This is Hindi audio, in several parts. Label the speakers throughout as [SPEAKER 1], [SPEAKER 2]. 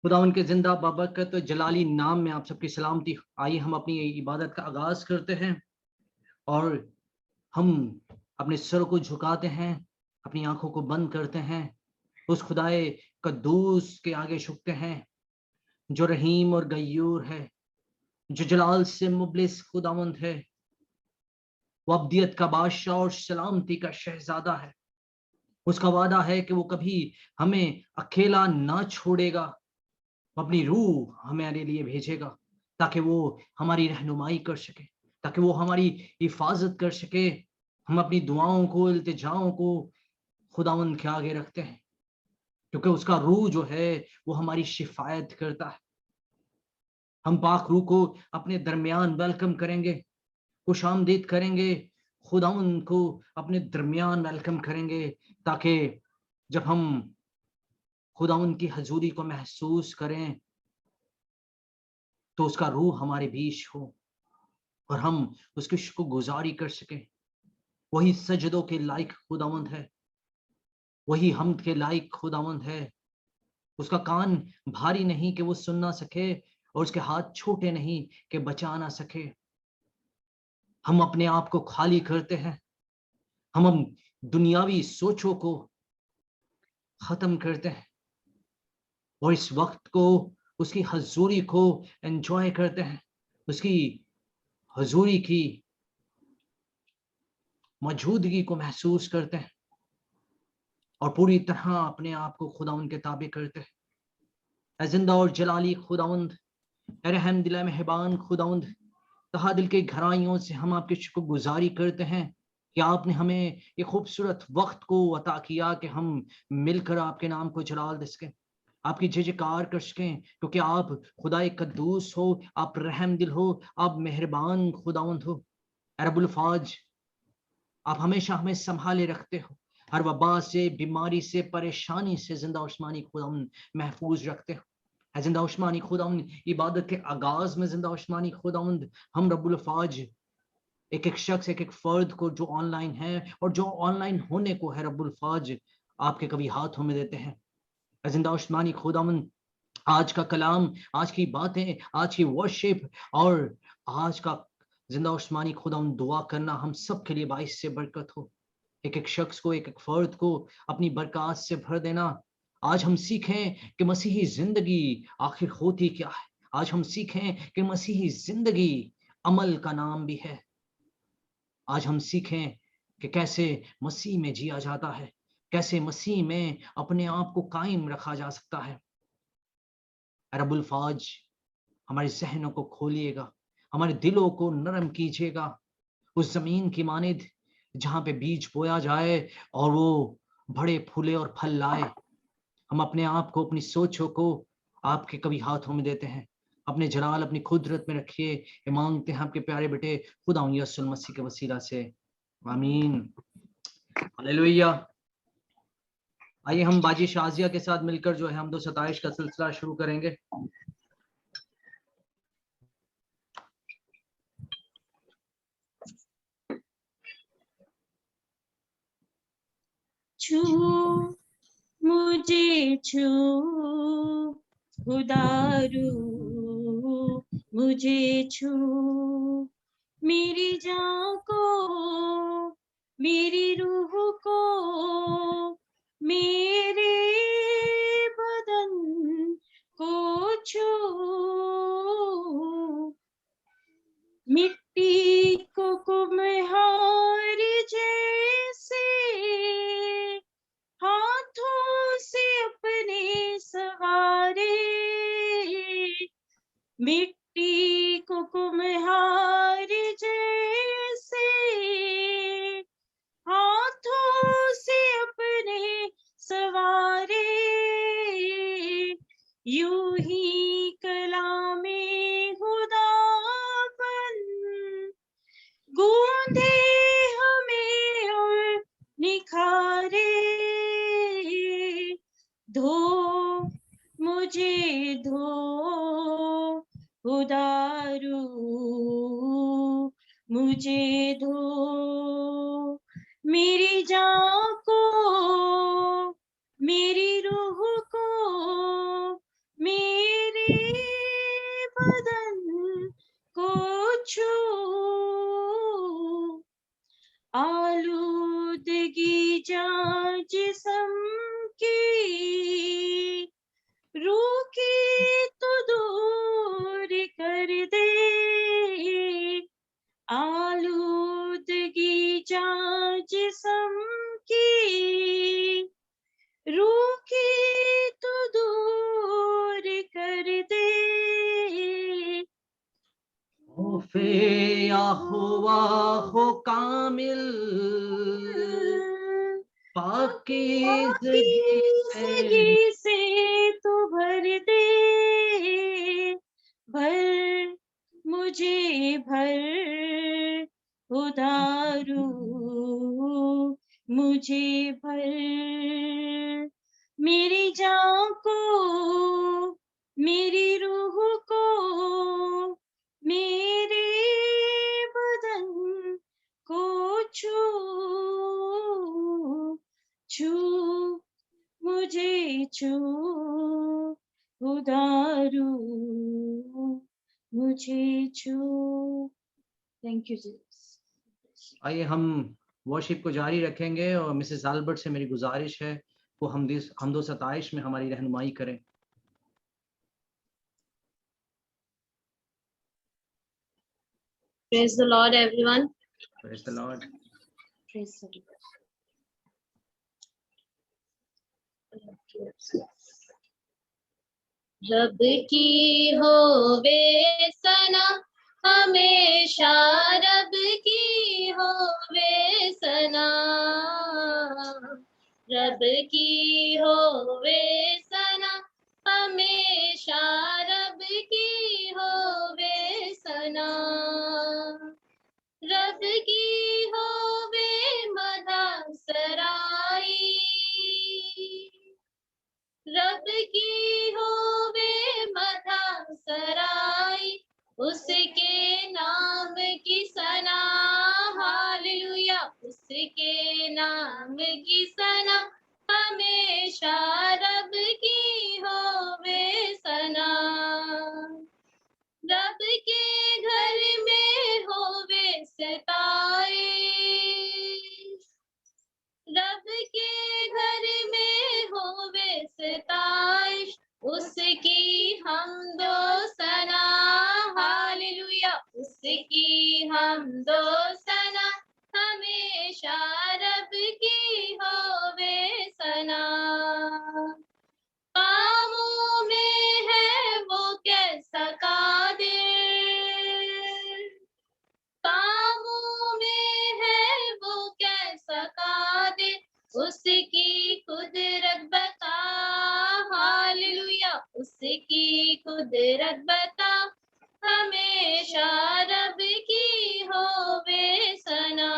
[SPEAKER 1] खुदा उनके जिंदा बाबरकत तो जलाली नाम में आप सबकी सलामती। आइए हम अपनी इबादत का आगाज करते हैं और हम अपने सर को झुकाते हैं, अपनी आंखों को बंद करते हैं, उस खुदाए कद्दूस के आगे झुकते हैं जो रहीम और गयूर है, जो जलाल से मुबलिस खुदावंद है। वो अब्दियत का बादशाह और सलामती का शहजादा है। उसका वादा है कि वो कभी हमें अकेला ना छोड़ेगा, अपनी रूह हमारे लिए भेजेगा ताकि वो हमारी रहनुमाई कर सके, ताकि वो हमारी हिफाजत कर सके। हम अपनी दुआओं को, इल्तिजाओं को खुदावंद के आगे रखते हैं क्योंकि उसका रूह जो है वो हमारी शिफायत करता है। हम पाक रूह को अपने दरमियान वेलकम करेंगे, खुशामदीद करेंगे, खुदावंद को अपने दरमियान वेलकम करेंगे ताकि जब हम खुदावंद की हजूरी को महसूस करें तो उसका रूह हमारे बीच हो और हम उसकी शुक्रगुजारी कर सकें। वही सजदों के लायक खुदावंद है, वही हमद के लायक खुदावंद है। उसका कान भारी नहीं कि वो सुन ना सके और उसके हाथ छोटे नहीं कि बचा ना सके। हम अपने आप को खाली करते हैं, हम दुनियावी सोचों को खत्म करते हैं और इस वक्त को, उसकी हजूरी को एंजॉय करते हैं, उसकी हजूरी की मौजूदगी को महसूस करते हैं और पूरी तरह अपने आप को खुदावंद के ताबे करते हैं। ऐ जिंदा और जलाली खुदावंद, ऐ रहम दिल मेहरबान खुदावंद, तहा दिल के गहराइयों से हम आपकी शुक्रगुजारी करते हैं कि आपने हमें ये खूबसूरत वक्त को अता किया कि हम मिलकर आपके नाम को जलाल दे सकें, आपकी जय जयकार कर सकें, क्योंकि आप खुदाए कद्दूस हो, आप रहम दिल हो, आप मेहरबान खुदावंद हो। ऐ रब्बुल फाज, आप हमेशा हमें संभाले रखते हो, हर वबा से, बीमारी से, परेशानी से जिंदा उस्मानी खुदावंद महफूज रखते हो। है जिंदा उस्मानी खुदावंद, इबादत के आगाज में जिंदा उस्मानी खुदावंद, हम रब्बुल फाज एक एक शख्स, एक एक फर्द को जो ऑनलाइन है और जो ऑनलाइन होने को है रब्बुल फाज, आपके कभी हाथों में देते हैं। है जिंदा उस्मानी खुदावंद, आज का कलाम, आज की बातें, आज की वर्शिप और आज का जिंदा उस्मानी खुदावंद दुआ करना हम सब के लिए बाइस से बरकत हो। एक एक शख्स को, एक एक फर्द को अपनी बरकत से भर देना। आज हम सीखें कि मसीही जिंदगी आखिर होती क्या है। आज हम सीखें कि मसीही जिंदगी अमल का नाम भी है। आज हम सीखें कि कैसे मसीह में जिया जाता है, कैसे मसीह में अपने आप को कायम रखा जा सकता है। रब्बुल फाज, हमारे जहनों को खोलिएगा, हमारे दिलों को नरम कीजिएगा, उस जमीन की मानिद जहां पे बीज बोया जाए और वो बड़े फूले और फल लाए। हम अपने आप को, अपनी सोचों को आपके कभी हाथों में देते हैं, अपने जलाल, अपनी कुदरत में रखिए। ये मांगते हैं आपके प्यारे बेटे खुदा यीशु मसीह के वसीला से, आमीन। हालेलुया। आइए हम बाजी शाजिया के साथ मिलकर जो है हम 227 का सिलसिला शुरू करेंगे।
[SPEAKER 2] छू मुझे छू खुदारू, मुझे छू मेरी जान को, मेरी रूह को, मेरे बदन को छू। मिट्टी को कुम्हार जैसे हाथों से अपने सवारे, मिट्टी को कुम्हार जैसे हाथों से अपने सवारे, यूं ही कलामे खुदावन गूंधे हमें और निखारे। धो मुझे धो खुदारू, मुझे धो मेरी जान को, मेरी रूह को, मेरे
[SPEAKER 1] खौफे यहोवा हो कामिल, पाकीज़गी से
[SPEAKER 2] पाकीज़गी से तू भर दे, भर मुझे भर उधारू, मुझे भर, मेरी जान को, मेरी रूह को, मेरे बदन को छू, छू मुझे छू उधारू, मुझे छू। Thank you Jesus.
[SPEAKER 1] आइए हम वर्शिप को जारी रखेंगे और मिसेस अल्बर्ट से मेरी गुजारिश है वो हमदो सताइश में हमारी रहनुमाई करें।
[SPEAKER 3] Praise the Lord, everyone.
[SPEAKER 1] Praise the Lord.
[SPEAKER 2] Praise the Lord.
[SPEAKER 3] रब की होवे सना हमेशा, रब की होवे सना, रब की होवे सना हमेशा, रब की होवे सना, रब की होवे मदा सराई, रब की होवे मदा सराई, उसके नाम की सना, हालेलुया, उसके नाम की सना हमेशा, रब की होवे सना, रब के घर में होवे सताए, रब के घर में होवे सताइश, उसकी हमदो सना, हालेलुया, उसकी हमदो सना हमेशा, रब की होवे सना, कामों में है वो कैसा कादिर, कामों में है वो कैसा कादिर, उसकी कुदरत बता, हालेलुया, उसकी कुदरत बता हमेशा, रब की होवे सना,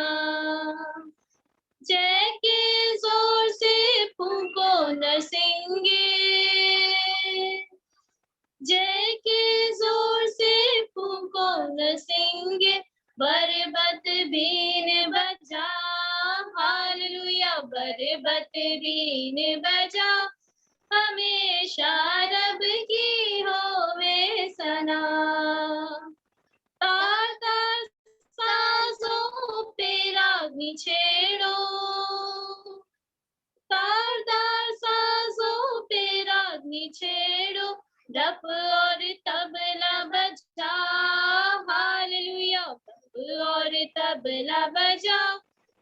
[SPEAKER 3] जय के जोर से फूंको नरसिंगे, जय के जोर से फूंको नरसिंगे, बरबत बीन बजा, हालेलुया, बरबत बीन बजा हमेशा, रब की होवे सना, तार तार साजों पे रागनी छेड़ो, तार तार साजों पे रागनी छेड़ो, डप और तबला बजा, हालेलुया, डप और तबला बजा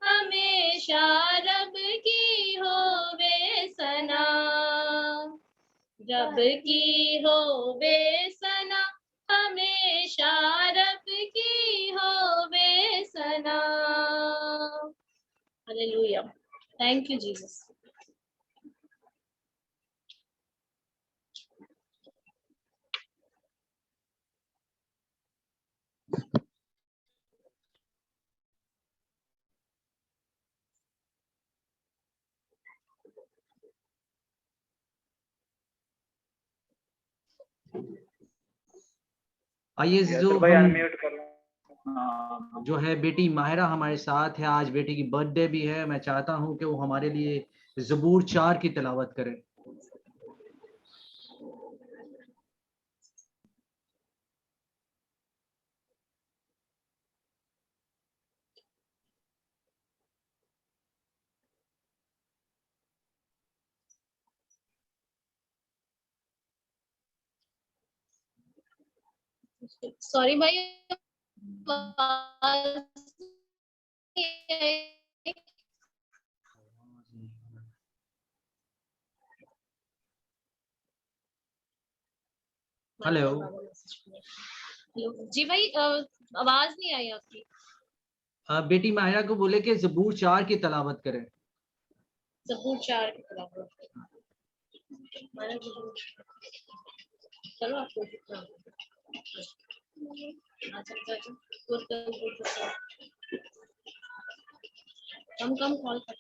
[SPEAKER 3] हमेशा, रब की होवे सना, रब की होवे सना हमेशा, रब की होवे सना, हालेलुया, थैंक यू जीसस।
[SPEAKER 1] आइए जो
[SPEAKER 4] भाई
[SPEAKER 1] हम
[SPEAKER 4] अनम्यूट कर लो।
[SPEAKER 1] जो है बेटी माहिरा हमारे साथ है, आज बेटी की बर्थडे भी है, मैं चाहता हूं कि वो हमारे लिए ज़बूर 4 की तिलावत करे।
[SPEAKER 3] सॉरी भाई,
[SPEAKER 1] हेलो,
[SPEAKER 3] जी भाई आवाज नहीं आई आपकी।
[SPEAKER 1] बेटी मायरा को बोले कि ज़बूर 4 की तलावत करें।
[SPEAKER 3] ज़बूर 4 की तलावत। चलो आपको कम कॉल कर।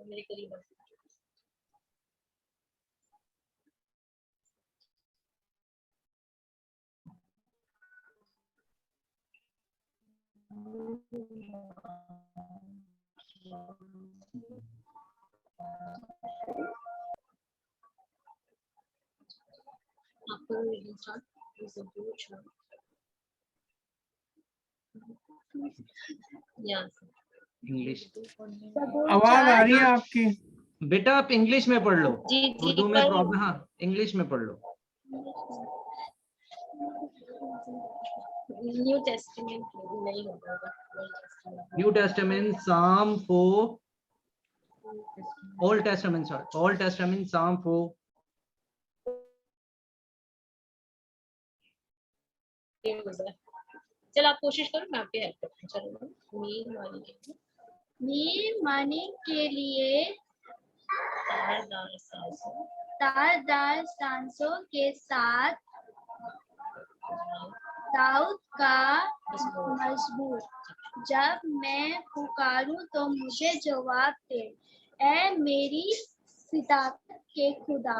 [SPEAKER 3] मेरे करीब आपको ज़बूर 4
[SPEAKER 1] इंग्लिश
[SPEAKER 5] आवाज आ रही है आपकी?
[SPEAKER 1] बेटा आप इंग्लिश में पढ़ लो,
[SPEAKER 3] जी
[SPEAKER 1] उर्दू में प्रॉब्लम। हाँ इंग्लिश में पढ़ लो।
[SPEAKER 3] न्यू टेस्टामेंट नहीं होगा।
[SPEAKER 1] न्यू टेस्टामेंट साम 4, old testament sorry, old testament साम 4।
[SPEAKER 3] चल आप कोशिश करो, मैं आपकी हेल्प करती हूँ। चलो
[SPEAKER 2] मीर माने के लिए तारदार सांसों के साथ दाऊद का मजबूर। जब मैं पुकारूं तो मुझे जवाब दे, ऐ मेरी सिदाकत के खुदा।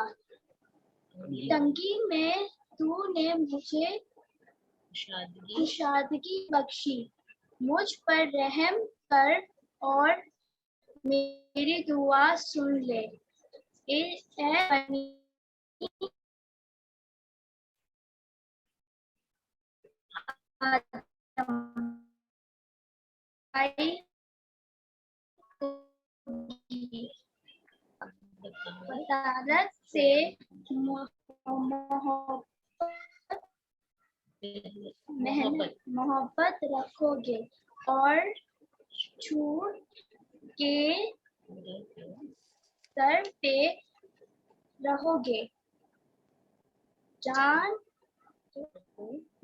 [SPEAKER 2] तंगी में तूने मुझे कुशादगी बख्शी। मुझ पर रहम कर और मेरी दुआ सुन ले। ए बनी अदालत से मोहब्बत रखोगे और छूट के सर पे रहोगे। जान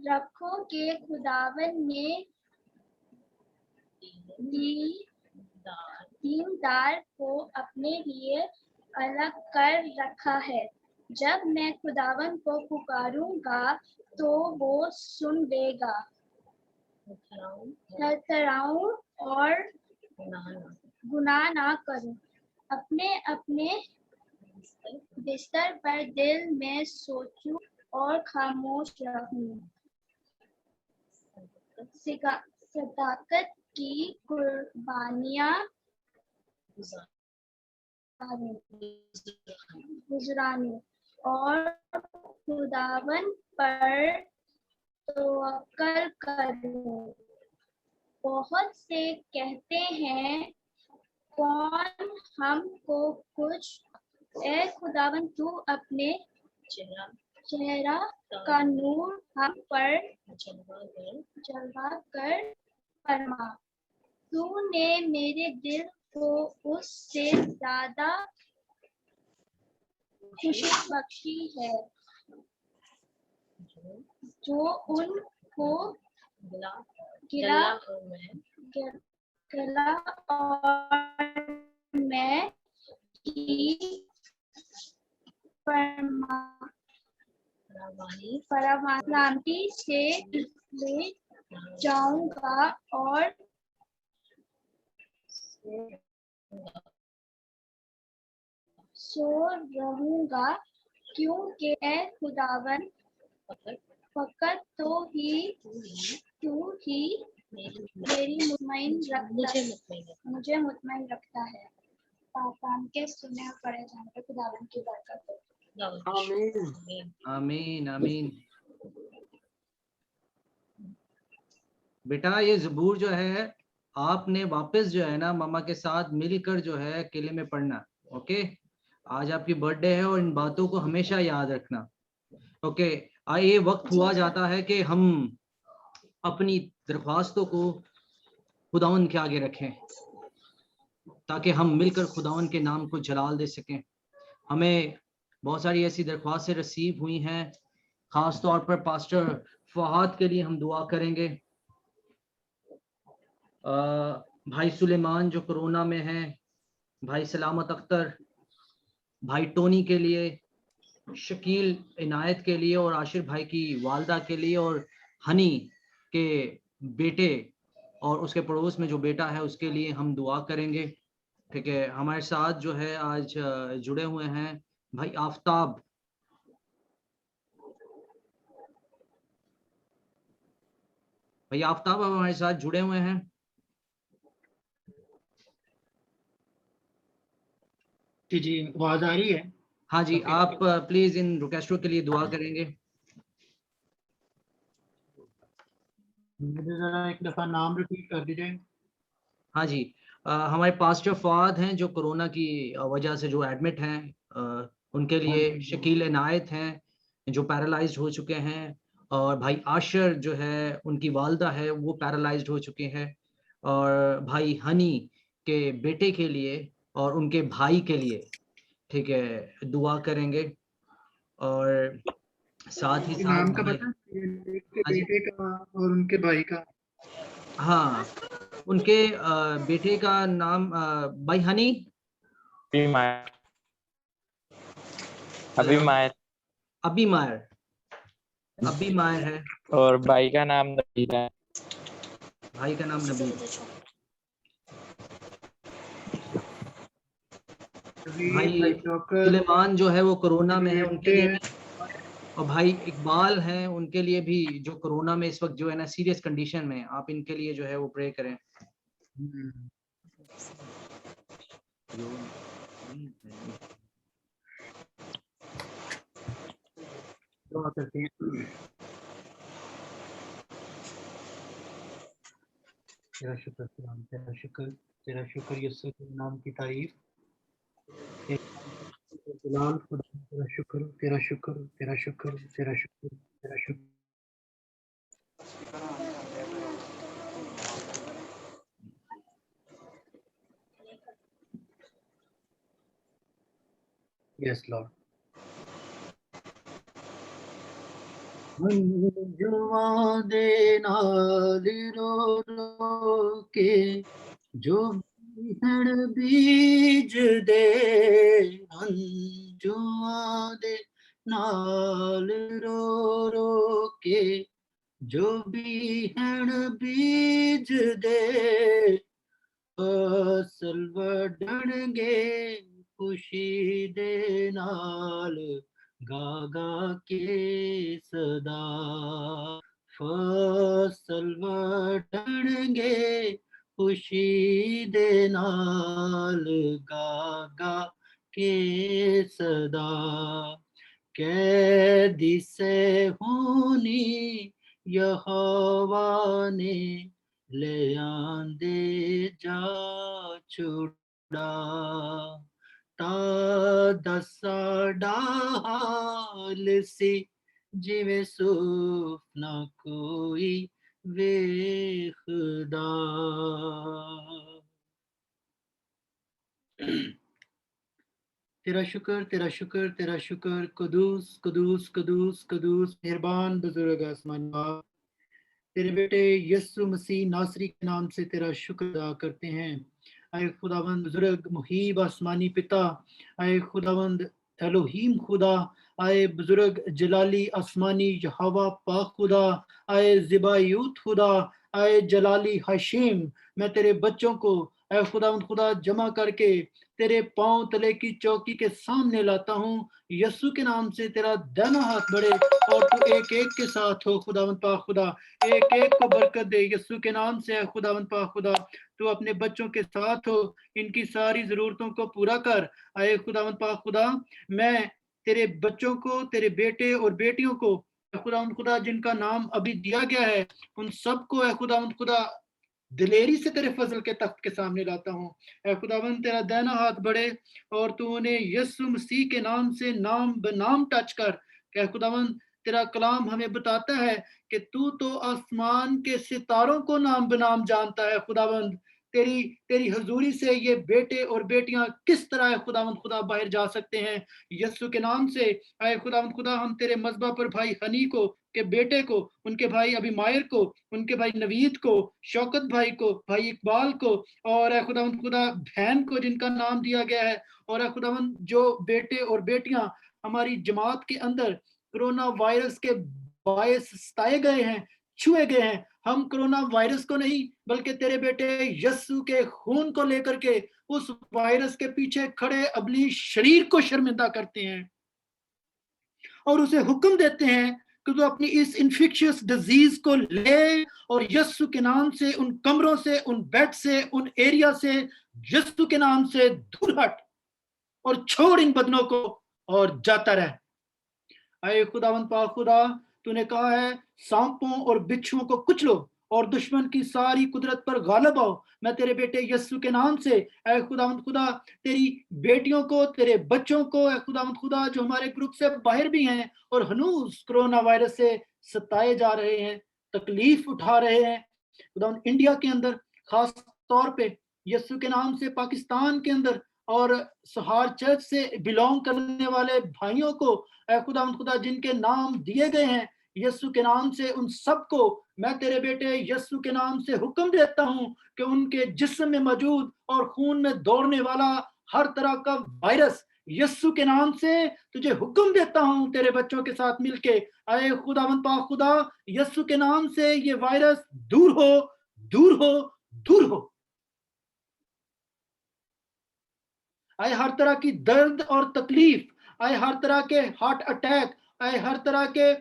[SPEAKER 2] रखोगे खुदावन ने दीनदार को अपने लिए अलग कर रखा है। जब मैं खुदावन को पुकारूंगा तो वो सुन लेगा। थरथराऊं और गुनाह ना करूं। अपने अपने बिस्तर पर दिल में सोचूं और खामोश रहूं। सदाकत की कुर्बानियां गुजरानी और खुदावन पर तवक्कल करूं। बहुत से कहते हैं कौन हमको कुछ, ए खुदावन तू अपने चेहरा का नूर हम पर जलवा कर फरमा। तूने मेरे दिल को उससे ज्यादा खुशी बख्शी है जो उनको गिला और मैं की फरमानी से ले जाऊंगा और सो रहूंगा, क्योंकि ए खुदावन फकत तू ही मेरी मुझे मुतमईन रखता है। पापान के सुने पड़े जाने खुदावन की बरकत हो।
[SPEAKER 5] आमीन
[SPEAKER 1] आमीन आमीन। बेटा ये ज़बूर जो है आपने वापस जो है ना मामा के साथ मिलकर जो है अकेले में पढ़ना। ओके, आज आपकी बर्थडे है और इन बातों को हमेशा याद रखना। ओके, ये वक्त हुआ जाता है कि हम अपनी दरख्वास्तों को खुदावंद के आगे रखें ताकि हम मिलकर खुदावंद के नाम को जलाल दे सकें। हमें बहुत सारी ऐसी दरख्वास्तें रिसीव हुई हैं, खास तौर पर पास्टर फहाद के लिए हम दुआ करेंगे। भाई सुलेमान जो कोरोना में हैं, भाई सलामत अख्तर, भाई टोनी के लिए, शकील इनायत के लिए और आशिर भाई की वालदा के लिए और हनी के बेटे और उसके पड़ोस में जो बेटा है उसके लिए हम दुआ करेंगे। ठीक है, हमारे साथ जो है आज जुड़े हुए हैं भाई आफ्ताब, भाई आफ्ताब अब हमारे साथ जुड़े हुए हैं।
[SPEAKER 5] जी आवाज आ रही है?
[SPEAKER 1] हाँ जी, आप प्लीज इन रिक्वेस्टों के लिए दुआ करेंगे।
[SPEAKER 5] मुझे जरा एक दफा नाम रिपीट कर दीजिए।
[SPEAKER 1] हाँ जी, हमारे पास्टर फवाद हैं जो कोरोना की वजह से जो एडमिट हैं, उनके लिए शकील इनायत हैं जो पैरालाइज्ड हो चुके हैं, और भाई आशिर जो है उनकी वालदा है वो पैरालाइज्ड हो चुके हैं, और भाई हनी के बेटे के लिए और उनके भाई के लिए, ठीक है, दुआ करेंगे। और साथ ही साथ
[SPEAKER 5] नाम का
[SPEAKER 1] भाई,
[SPEAKER 5] पता है? उनके
[SPEAKER 1] हाँ जी,
[SPEAKER 5] बेटे का और उनके भाई का?
[SPEAKER 1] हाँ, उनके बेटे का नाम भाई हनी
[SPEAKER 4] अभी मायर, अभी मायर,
[SPEAKER 1] अभी मायर, अभी मायर है,
[SPEAKER 4] और भाई का नाम नबील है।
[SPEAKER 1] भाई का नाम नबील। भाई
[SPEAKER 5] चौकर
[SPEAKER 1] सुलेमान जो है वो कोरोना में है, उनके लिए
[SPEAKER 5] बेटे
[SPEAKER 1] भी, और भाई इकबाल हैं उनके लिए भी जो कोरोना में इस वक्त जो है ना सीरियस कंडीशन में, आप इनके लिए जो है वो प्रे करें।
[SPEAKER 5] दुआ करते हैं। तेरा शुक्र खुदावंद, तेरा शुक्र, तेरा शुक्र यीशु के नाम की तारीफ, तेरा जलाल खुदा, तेरा शुक्र, तेरा शुक्र, तेरा शुक्र, तेरा शुक्र, तेरा शुक्र। Yes Lord. जुआ दे नाल रो रो के जो बिहड़ बीज दे, जुआ दे नाल रो रो के जो बिहड़ बीज दे, फसल वढणगे खुशी दे नाल गा गा के सदा, फसल वढणगे खुशी दे नाल गा गा के सदा, कैदी से होनी यहोवा ने ले आंदे जा छुड़ा, ता दसा डाल सी जिਵੇਂ सुपना कोई वेखदा। तेरा शुक्र, तेरा शुक्र, तेरा शुक्र, कदूस कदूस कदूस कदूस मेहरबान बुजुर्ग आसमान बाप, तेरे बेटे यस्सु मसीह नासरी के नाम से तेरा शुक्र अदा करते हैं। आए खुदावंद बुजुर्ग मुहीब आसमानी पिता, आए खुदावंद एलोहीम खुदा, आए बुजुर्ग जलाली आसमानी यहोवा पाक खुदा, आए ज़िबायूत खुदा, आए जलाली हशीम, मैं तेरे बच्चों को ऐ खुदावंद खुदा जमा करके तेरे पांव तले की चौकी के सामने लाता हूँ। यस्सु के नाम से तेरा दाना हाथ बढ़े और तू एक एक के साथ हो खुदावंद पाक खुदा, एक एक को बरकत दे यीशु के नाम से। खुदावंद पाक खुदा तू अपने बच्चों के साथ हो, इनकी सारी जरूरतों को पूरा कर। आए खुदावंद पाक खुदा, मैं तेरे बच्चों को, तेरे बेटे और बेटियों को खुदावंद खुदा जिनका नाम अभी दिया गया है, उन सबको है खुदावंद खुदा दिलेरी से तेरे फजल के तख्त के सामने लाता हूँ। ऐ खुदावन तेरा दाहिना हाथ बढ़े और तू उन्हें यीशु मसीह के नाम से नाम बनाम टच कर। ऐ खुदावन तेरा कलाम हमें बताता है कि तू तो आसमान के सितारों को नाम बनाम जानता है। खुदावंद तेरी तेरी हजूरी से ये बेटे और बेटियां किस तरह है खुदावंद खुदा बाहर जा सकते हैं यीशु के नाम से। आए खुदावंद खुदा हम तेरे मजबा पर भाई हनी को के बेटे को, उनके भाई अभी मायर को, उनके भाई नवीद को, शौकत भाई को, भाई इकबाल को, और है खुदावंद खुदा बहन को जिनका नाम दिया गया है, और है खुदावंद जो बेटे और बेटियां हमारी जमात के अंदर कोरोना वायरस के बायस सताए गए हैं, छुए गए हैं, हम कोरोना वायरस को नहीं बल्कि तेरे बेटे यस्सु के खून को लेकर के उस वायरस के पीछे खड़े अबली शरीर को शर्मिंदा करते हैं और उसे हुक्म देते हैं कि तू अपनी इस इन्फेक्शियस डिजीज को ले और यस्सु के नाम से उन कमरों से, उन बेड से, उन एरिया से यस्सु के नाम से दूर हट और छोड़ इन बदनों को और जाता रह। अय खुदावंद पाक खुदा, तूने कहा है सांपों और बिच्छुओं को कुचलो और दुश्मन की सारी कुदरत पर गालिब आओ। मैं तेरे बेटे यस्सु के नाम से ऐ खुदावंद खुदा तेरी बेटियों को, तेरे बच्चों को, ऐ खुदावंद खुदा जो हमारे ग्रुप से बाहर भी हैं और हनूज कोरोना वायरस से सताए जा रहे हैं, तकलीफ उठा रहे हैं, खुदावंद इंडिया के अंदर खास तौर पे यस्सु के नाम से पाकिस्तान के अंदर और सहार चर्च से बिलोंग करने वाले भाइयों को खुदावंद खुदा जिनके नाम दिए गए हैं यस्सु के नाम से, उन सबको मैं तेरे बेटे यस्सु के नाम से हुक्म देता हूं कि उनके जिस्म में मौजूद और खून में दौड़ने वाला हर तरह का वायरस यस्सु के नाम से तुझे हुक्म देता हूं तेरे बच्चों के साथ मिलके। आए खुदावंद पाक खुदा यस्सु के नाम से ये वायरस दूर हो, दूर हो, दूर हो। आए हर तरह की दर्द और तकलीफ, आए हर तरह के हार्ट अटैक, आए हर तरह के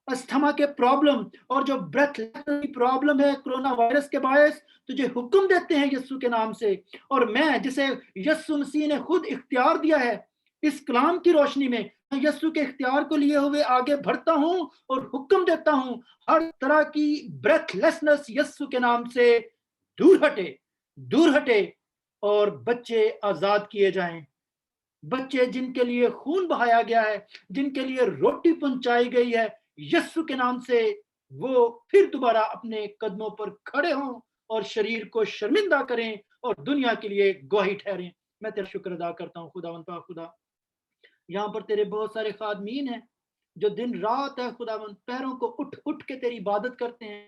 [SPEAKER 5] अस्थमा के प्रॉब्लम और जो ब्रेथ की प्रॉब्लम है कोरोना वायरस के बायस, तुझे हुक्म देते हैं यस्सु के नाम से। और मैं जिसे यस्सु मसीह ने खुद इख्तियार दिया है इस कलाम की रोशनी में, मैं यस्सु के इख्तियार को लिए हुए आगे बढ़ता हूं और हुक्म देता हूं हर तरह की ब्रेथलेसनेस यस्सु के नाम से दूर हटे, दूर हटे और बच्चे आजाद किए जाएं। बच्चे जिनके लिए खून बहाया गया है, जिनके लिए रोटी पहुंचाई गई है, यस्सु के नाम से वो फिर दोबारा अपने कदमों पर खड़े हों और शरीर को शर्मिंदा करें और दुनिया के लिए गवाही ठहरें। मैं तेरा शुक्र अदा करता हूँ खुदावंद पाक खुदा। यहाँ पर तेरे बहुत सारे खादमीन हैं जो दिन रात है खुदावंद पैरों को उठ उठ के तेरी इबादत करते हैं,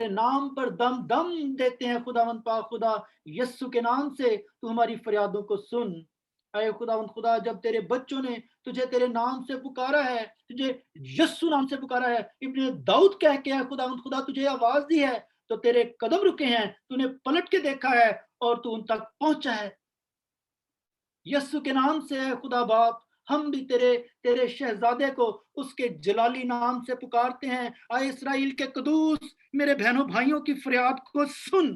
[SPEAKER 5] तेरे नाम पर दम दम देते हैं खुदावंद पाक खुदा। यस्सु के नाम से तू हमारी फरियादों को सुन। ऐ खुदावंद खुदा, जब तेरे बच्चों ने तुझे तेरे नाम से पुकारा है, तुझे यस्सु नाम से पुकारा है, इब्ने दाऊद कह के है खुदावंद खुदा तुझे आवाज दी है, तो तेरे कदम रुके हैं, तूने पलट के देखा है और तू उन तक पहुंचा है। यस्सु के नाम से है खुदा बाप, हम भी तेरे तेरे शहजादे को उसके जलाली नाम से पुकारते हैं। आए इस्राएल के कदूस, मेरे बहनों भाइयों की फरियाद को सुन।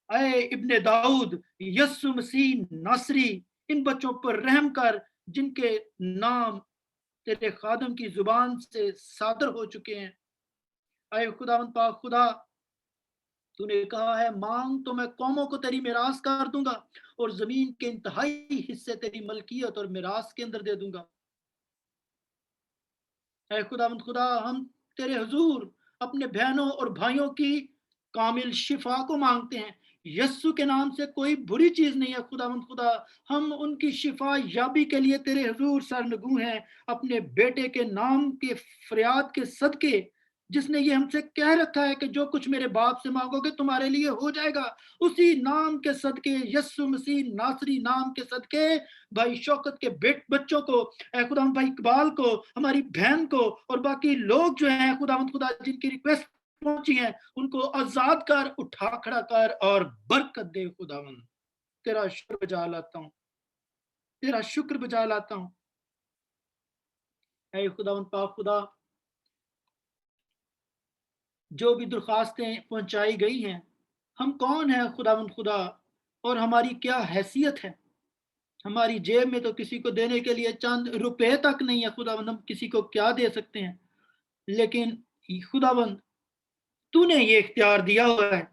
[SPEAKER 5] आए इब्ने दाऊद, यस्सु मसीह नासरी, इन बच्चों पर रहम कर जिनके नाम तेरे खादम की जुबान से सादर हो चुके हैं। आए खुदावंद पाक खुदा, तूने कहा है मांग तो मैं कौमों को तेरी मिरास कर दूंगा और जमीन के इंतहाई हिस्से तेरी मलकियत और मिरास के अंदर दे दूंगा। ऐ खुदावंद खुदा, हम तेरे हुजूर अपने बहनों और भाइयों की कामिल शिफा को मांगते हैं। यस्सु के नाम से कोई बुरी चीज नहीं है खुदावंद खुदा, हम उनकी शिफा याबी के लिए तेरे हुजूर सरनगू हैं अपने बेटे के नाम के फरियाद के सदके, जिसने ये हमसे कह रखा है कि जो कुछ मेरे बाप से मांगोगे तुम्हारे लिए हो जाएगा। उसी नाम के सदके, यस्सु मसीह नासरी नाम के सदके, भाई शौकत के बच्चों को, खुदावंद भाई इकबाल को, हमारी बहन को और बाकी लोग जो हैं खुदावंद खुदा जिनकी रिक्वेस्ट पहुंची है, उनको आजाद कर, उठा खड़ा कर और बरकत दे। खुदावंद तेरा शुक्र बजा लाता हूं, तेरा शुक्र बजा लाता हूं। ऐ खुदावंद पाक खुदा, जो भी दरखास्तें पहुंचाई गई हैं, हम कौन है खुदावंद खुदा और हमारी क्या हैसियत है। हमारी जेब में तो किसी को देने के लिए चंद रुपए तक नहीं है खुदावंद, हम किसी को क्या दे सकते हैं। लेकिन खुदावंद तूने ये इख्तियार दिया हुआ है,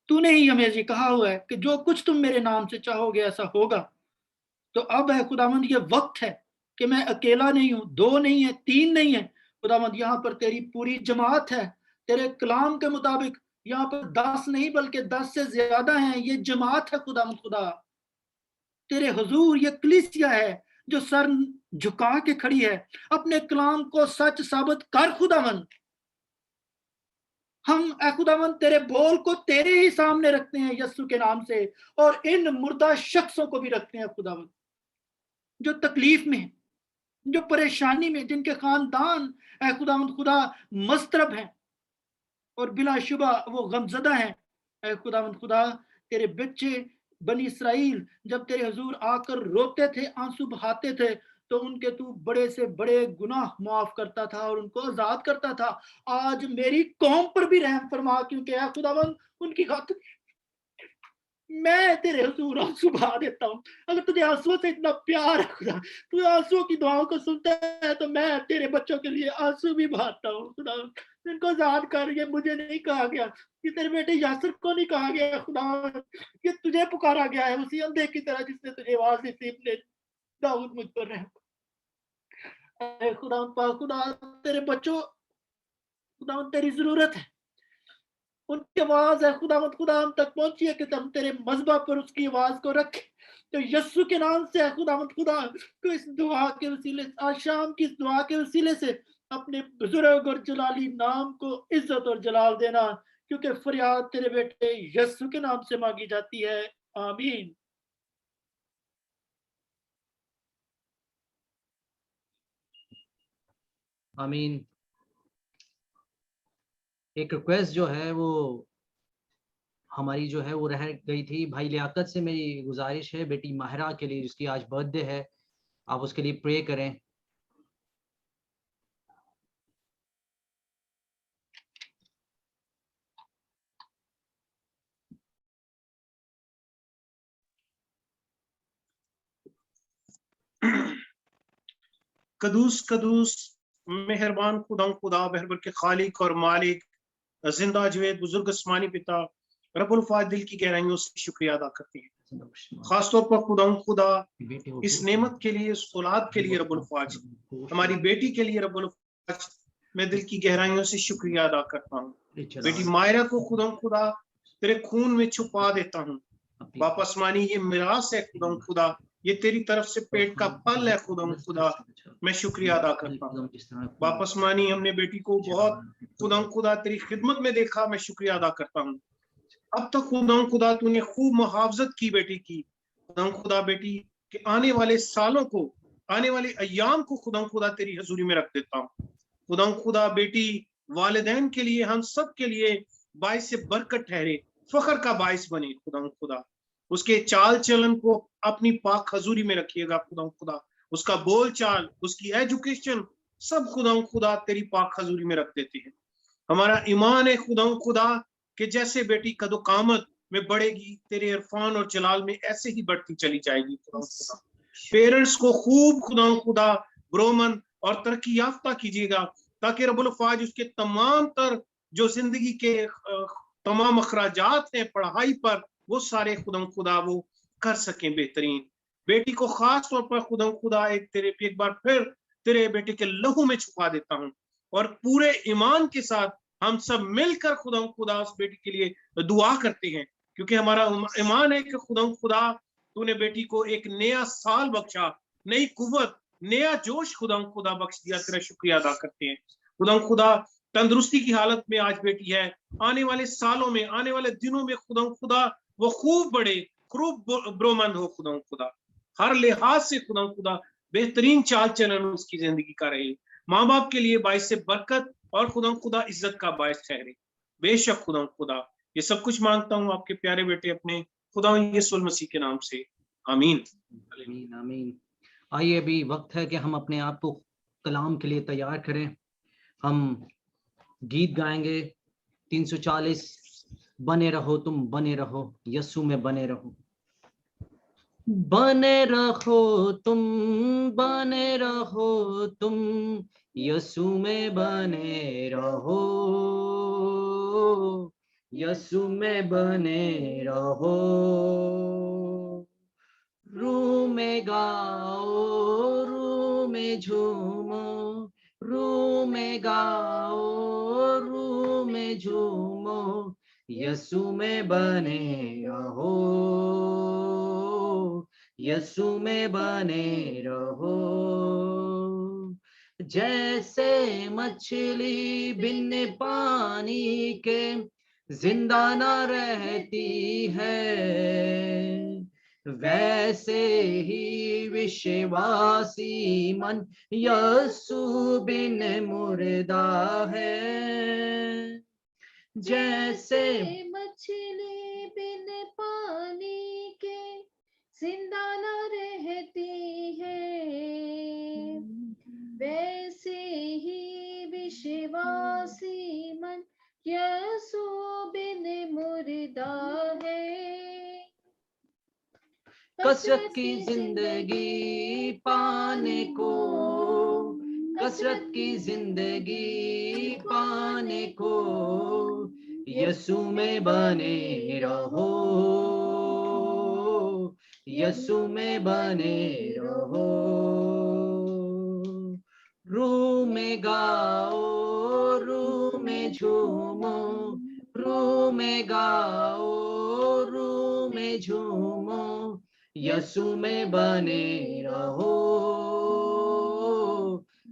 [SPEAKER 5] तूने ही हमें ये कहा हुआ है कि जो कुछ तुम मेरे नाम से चाहोगे ऐसा होगा। तो अब है खुदावंद, ये वक्त है कि मैं अकेला नहीं हूं, 2 नहीं है, 3 नहीं है खुदावंद, यहाँ पर तेरी पूरी जमात है। तेरे कलाम के मुताबिक यहाँ पर 10 नहीं बल्कि 10 से ज्यादा हैं। ये जमात है खुदावंद खुदा, तेरे हुजूर ये कलीसिया है जो सर झुका के खड़ी है। अपने कलाम को सच साबित कर खुदावंद। हम ए खुदावंद तेरे बोल को तेरे ही सामने रखते हैं यीशु के नाम से, और इन मुर्दा शख्सों को भी रखते हैं खुदावंद, जो तकलीफ में, जो परेशानी में, जिनके खानदान ए खुदावंद खुदा मस्तरब हैं और बिलाशुबा वो गमजदा हैं। ए खुदावंद खुदा, तेरे बच्चे बनी इसराइल जब तेरे हुजूर आकर रोते थे, आंसू बहाते थे, तो उनके तू बड़े से बड़े गुनाह माफ करता था और उनको आजाद करता था। आज मेरी कौम पर भी रहम फरमा, क्योंकि ए खुदावंद उनकी खातिर मैं तेरे हुजूर आंसू बहा देता हूँ। अगर तुझे आंसुओं से इतना प्यार है खुदा, तू आंसुओं की दुआओं को सुनता है, तो मैं तेरे बच्चों के लिए आंसू भी बहाता हूँ खुदा। इनको आजाद कर। ये मुझे नहीं कहा गया, ये तेरे बेटे यासर को नहीं कहा गया खुदा, ये तुझे पुकारा गया है उसी अंधे की तरह जिसने तुझे आवाज दी थी, अपने दाऊद मुझ पर रहम। खुदा पाक, खुदा तेरे बच्चों, खुदा तेरी जरूरत है, उनकी आवाज है खुदावंद खुदा हम तक पहुंची है कि हम तेरे मज़बा पर उसकी आवाज को रखें। तो यीशु के नाम से है खुदावंद खुदा, तो इस दुआ के वसीले, आज शाम की इस दुआ के वसीले से अपने बुजुर्ग और जलाली नाम को इज्जत और जलाल देना, क्योंकि फरियाद तेरे बेटे यीशु के नाम से मांगी जाती है। आमीन।
[SPEAKER 1] आमीन। एक रिक्वेस्ट जो है वो हमारी जो है वो रह गई थी। भाई लियाकत से मेरी गुजारिश है, बेटी माहिरा के लिए जिसकी आज बर्थडे है, आप उसके लिए प्रे करें।
[SPEAKER 6] कदूस कदूस मेहरबान खुदा बहरबर के खालिक और मालिक, जिंदा जवेद बुजुर्ग आसमानी पिता रब्बुल फाज, दिल की गहराइयों से शुक्रिया अदा करते हैं, खासतौर पर खुदा इस नेमत के लिए, इस औलाद के लिए रब्बुल फाज, हमारी बेटी के लिए रब्बुल फाज, मैं दिल की गहराइयों से शुक्रिया अदा करता हूँ। बेटी मायरा को खुदा तेरे खून में छुपा देता हूँ। बाप आसमानी, ये मिरास है खुदा, ये तेरी तरफ से पेट का फल है खुदा, मैं शुक्रिया अदा करता हूँ। बाप आसमानी, हमने बेटी को बहुत खुदा तेरी खिदमत में देखा, मैं शुक्रिया अदा करता हूँ। अब तक खुदा तूने खूब मुहावजत की बेटी की। खुदा बेटी के आने वाले सालों को, आने वाले अय्याम को खुदा तेरी हजूरी में रख देता हूँ। खुदा बेटी वालिदैन के लिए, हम सब के लिए बाइस बरकत ठहरे, फखर का बाइस बने खुदा। उसके चाल चलन को अपनी पाक हजूरी में रखिएगा खुदा। उसका बोल चाल, उसकी एजुकेशन, सब खुदा तेरी पाक हजूरी में रख देते हैं। हमारा ईमान है खुदा कि जैसे बेटी कदो कामत में बढ़ेगी, तेरे इरफान और जलाल में ऐसे ही बढ़ती चली जाएगी खुदा। पेरेंट्स को खूब खुदा ब्रोमन और तरक्की याफ्ता कीजिएगा, ताकि रब्बुल फाज उसके तमाम तर जो जिंदगी के तमाम अखराजात हैं पढ़ाई पर, वो सारे खुदा वो कर सकें बेहतरीन। बेटी को खास तौर पर खुदा एक बार फिर तेरे बेटे के लहू में छुपा देता हूँ, और पूरे ईमान के साथ हम सब मिलकर खुदा उस बेटी के लिए दुआ करते हैं, क्योंकि हमारा ईमान है कि खुदा तूने बेटी को एक नया साल बख्शा, नई कुव्वत, नया जोश खुदा बख्श दिया। तेरा शुक्रिया अदा करते हैं खुदा। तंदुरुस्ती की हालत में आज बेटी है, आने वाले सालों में, आने वाले दिनों में खुदा वो खूब बड़े, खूब ब्रोमंद हो खुदा। हर लिहाज से खुदा बेहतरीन चाल चलन उसकी जिंदगी का रहे, माँ बाप के लिए बाइस से बरकत और खुदा इज्जत का बाइस ठहरे। बेशक खुदा ये सब कुछ मांगता हूँ आपके प्यारे बेटे अपने खुदा यीशु मसीह के नाम से, आमीन।
[SPEAKER 1] आमीन आमीन। आइए, अभी वक्त है कि हम अपने आप को कलाम के लिए तैयार करें। हम गीत गाएंगे 340, बने रहो तुम बने रहो, यीशु में बने रहो। बने रहो तुम यसु में बने रहो, यसु में बने रहो। रू में गाओ, रू में झूमो, रू में गाओ, रू में झूमो, यसु में बने रहो, यसु में बने रहो। जैसे मछली बिन पानी के जिंदा न रहती है, वैसे ही विश्वासी मन यसु बिन मुर्दा है। जैसे
[SPEAKER 7] मछली बिन पानी के जिंदा न रहती है, वैसे ही विश्वासी मन यसु बिन मुर्दा है।
[SPEAKER 1] कसरत की जिंदगी पाने को, कसरत की जिंदगी पाने को, यसु में बने रहो, यसु में बने रहो। रू में गाओ, रू में झूमो, रू में गाओ, रू में झूमो, यसु में बने रहो,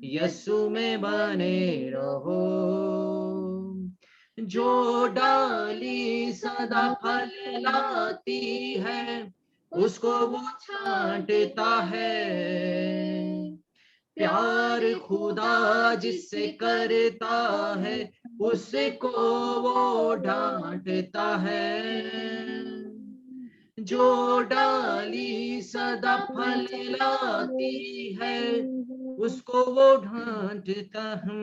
[SPEAKER 1] यसु में बने रहो। जो डाली सदा फल लाती है, उसको वो छांटता है। प्यार खुदा जिससे करता है, उसको वो डांटता है। जो डाली सदा फल लाती है, उसको वो डांटता है।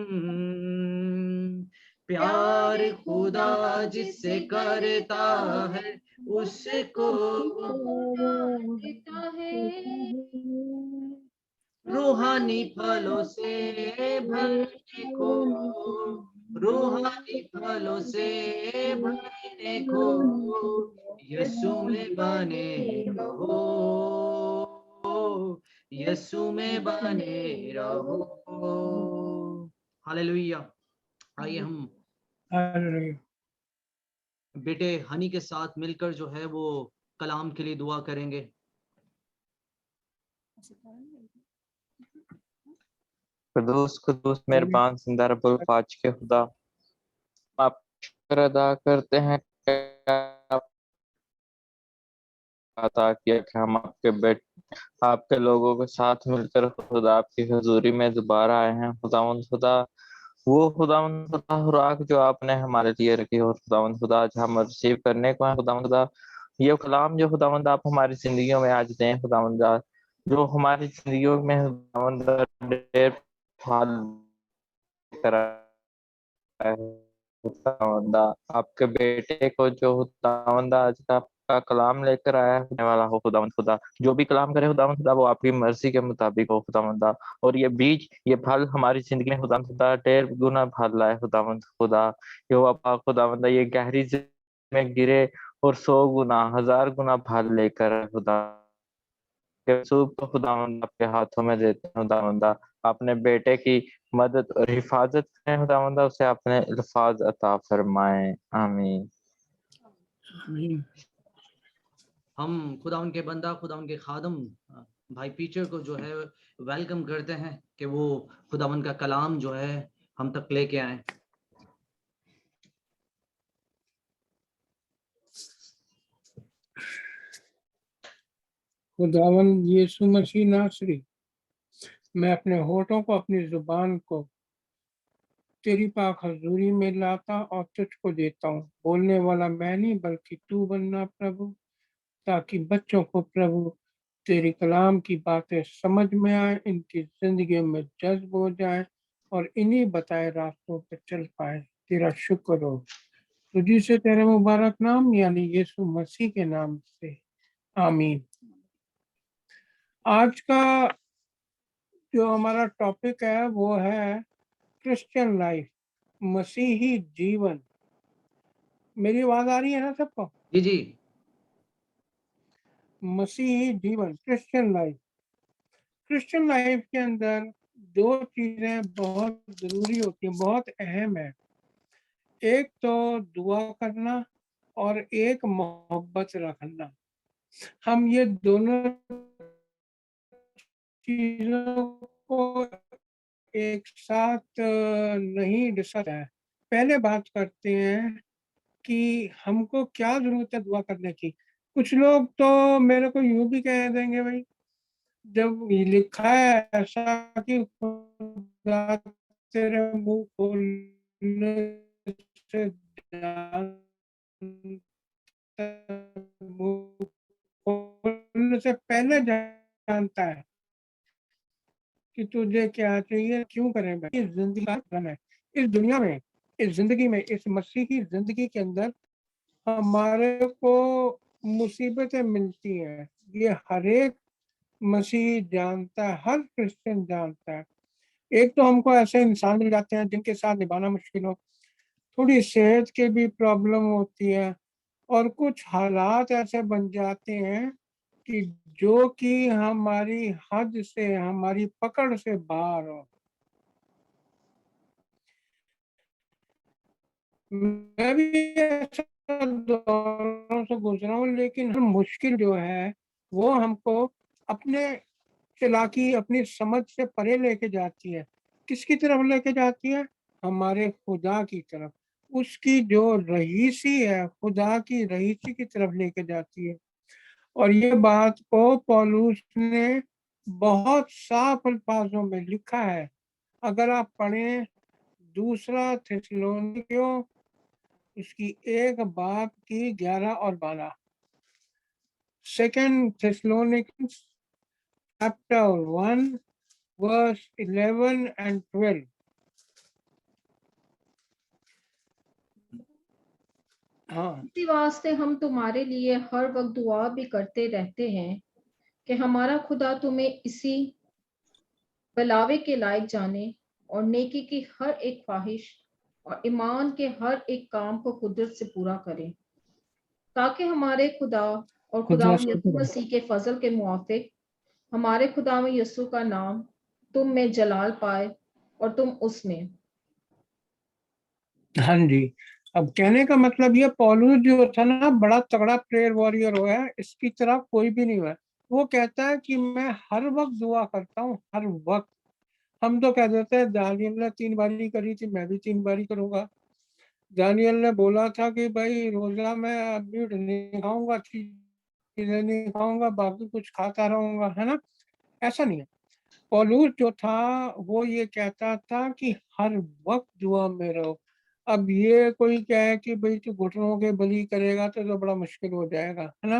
[SPEAKER 1] प्यार खुदा जिससे करता है, उसको वो
[SPEAKER 7] डांटता है।
[SPEAKER 1] रूहानी फलों से भरने को, रूहानी फलों से भरने को, यसु में बने रहो, यसु में बने रहो। हालेलुया। आइए हम
[SPEAKER 5] हालेलुया।
[SPEAKER 1] बेटे हनी के साथ मिलकर जो है वो कलाम के लिए दुआ करेंगे।
[SPEAKER 4] कुदूस कुदूस मेहरबान जिंदा रब्बुल फाज के खुदा, आप शुक्र अदा करते हैं अता किया कि हम आपके लोगों के साथ मिलकर खुदा आपकी हजूरी में दोबारा आए हैं। खुदावंद खुदा, वो खुदावंद खुदा खुराक जो आपने हमारे लिए रखी हो खुदावंद खुदा, आज हम रिसीव करने को है खुदावंद खुदा। ये कलाम जो खुदावंद आप हमारी जिंदगियों में आज दें खुदावंद, जो हमारी जिंदगियों में खुदावंद ढेर फल लेकर आए हैं खुदावंद। आपके बेटे को जो खुदावंद आज का कलाम लेकर आया होने वाला हो खुदावंद खुदा, जो भी कलाम करे खुदावंद खुदा, वो आपकी मर्जी के मुताबिक हो खुदावंद। और ये बीज, ये फल हमारी जिंदगी में खुदावंद खुदा ढेर गुना फल लाए खुदावंद खुदा। यो आपा खुदावंद ये गहरी ज़मीन में गिरे और 100 गुना 1000 गुना फल लेकर आए खुदा। सूब को खुदावंद आपके हाथों में देते हैं खुदावंद। अपने बेटे की मदद और हिफाजत करें खुदावंद, उसे अपने अल्फाज अता फरमाएं। आमीन।
[SPEAKER 5] आमीन।
[SPEAKER 1] हम खुदा उनके बंदा, खुदा उनके खादम भाई पीटर को जो है वेलकम करते हैं कि वो खुदावन का कलाम जो है हम तक लेके आए।
[SPEAKER 8] खुदावन यीशु मसीह नासरी, मैं अपने होठों को, अपनी जुबान को तेरी पाक हजूरी में लाता और तुझको देता हूँ। बोलने वाला मैं नहीं बल्कि तू बनना प्रभु, ताकि बच्चों को प्रभु तेरी कलाम की बातें समझ में आए, इनकी जिंदगी में जज्ब हो जाए और इन्हीं बताए रास्तों पर चल पाए। तेरा शुक्र हो, तुझी से तेरे मुबारक नाम यानी यीशु मसीह के नाम से, आमीन। आज का जो हमारा टॉपिक है वो है क्रिश्चियन लाइफ, मसीही जीवन। मेरी आवाज आ रही है ना सबको?
[SPEAKER 1] जी जी।
[SPEAKER 8] मसीही जीवन, क्रिश्चियन लाइफ। क्रिश्चियन लाइफ के अंदर दो चीजें बहुत जरूरी होती हैं, बहुत अहम है। एक तो दुआ करना और एक मोहब्बत रखना। हम ये दोनों चीजों को एक साथ नहीं डिस्कस है। पहले बात करते हैं कि हमको क्या जरूरत है दुआ करने की। कुछ लोग तो मेरे को यूं भी कह देंगे, भाई जब ये लिखा है ऐसा कि खुदा तेरे मुंह खोलने से मुंह खोलने से पहले जानता है कि तुझे क्या चाहिए, क्यों करें भाई। इस जिंदगी का धन है, इस दुनिया में, इस जिंदगी में, इस मसीही जिंदगी के अंदर हमारे को मुसीबतें मिलती हैं। ये हर एक मसीही जानता है, हर क्रिश्चियन जानता है। एक तो हमको ऐसे इंसान मिल जाते हैं जिनके साथ निभाना मुश्किल हो, थोड़ी सेहत की भी प्रॉब्लम होती है, और कुछ हालात ऐसे बन जाते हैं कि जो कि हमारी हद से, हमारी पकड़ से बाहर हो। मैं भी ऐसा दौरों से गुजरा हूँ, लेकिन हर मुश्किल जो है वो हमको अपने चालाकी, अपनी समझ से परे लेके जाती है। किसकी तरफ लेके जाती है? हमारे खुदा की तरफ। उसकी जो रईसी है, खुदा की रईसी की तरफ लेके जाती है। और ये बात को पौलुस ने बहुत साफ अल्फाजों में लिखा है। अगर आप पढ़ें दूसरा थिस्सलुनीकियों उसकी 1 बाब की 11 और 12, सेकेंड थिस्सलुनीकियंस chapter 1 verse 11 and 12। हाँ,
[SPEAKER 7] इसी वास्ते हम तुम्हारे लिए हर वक्त दुआ भी करते रहते हैं कि हमारा खुदा तुम्हें इसी बलावे के लायक जाने और नेकी की हर एक ख्वाहिश और ईमान के हर एक काम को कुदरत से पूरा करे, ताकि हमारे खुदा और खुदा
[SPEAKER 8] खुदा से
[SPEAKER 7] यीशु मसीह के फजल के मुआफिक हमारे खुदा में यीशु का नाम तुम में जलाल पाए और तुम उसमें।
[SPEAKER 8] हाँ जी। अब कहने का मतलब ये, पौलुस जो था ना, बड़ा तगड़ा प्रेयर वॉरियर हुआ है, इसकी तरह कोई भी नहीं हुआ है। वो कहता है कि मैं हर वक्त दुआ करता हूँ, हर वक्त। हम तो कह देते हैं दानियल ने 3 बारी करी थी, मैं भी 3 बारी करूंगा। दानियल ने बोला था कि भाई रोजा में मीट नहीं खाऊंगा, चीजें नहीं खाऊंगा, बाकी कुछ खाता रहूंगा, है ना? ऐसा नहीं है। पौलुस जो था वो ये कहता था कि हर वक्त दुआ में रहो। अब ये कोई क्या है कि भाई तू घुटनों के बली करेगा तो बड़ा मुश्किल हो जाएगा, है ना?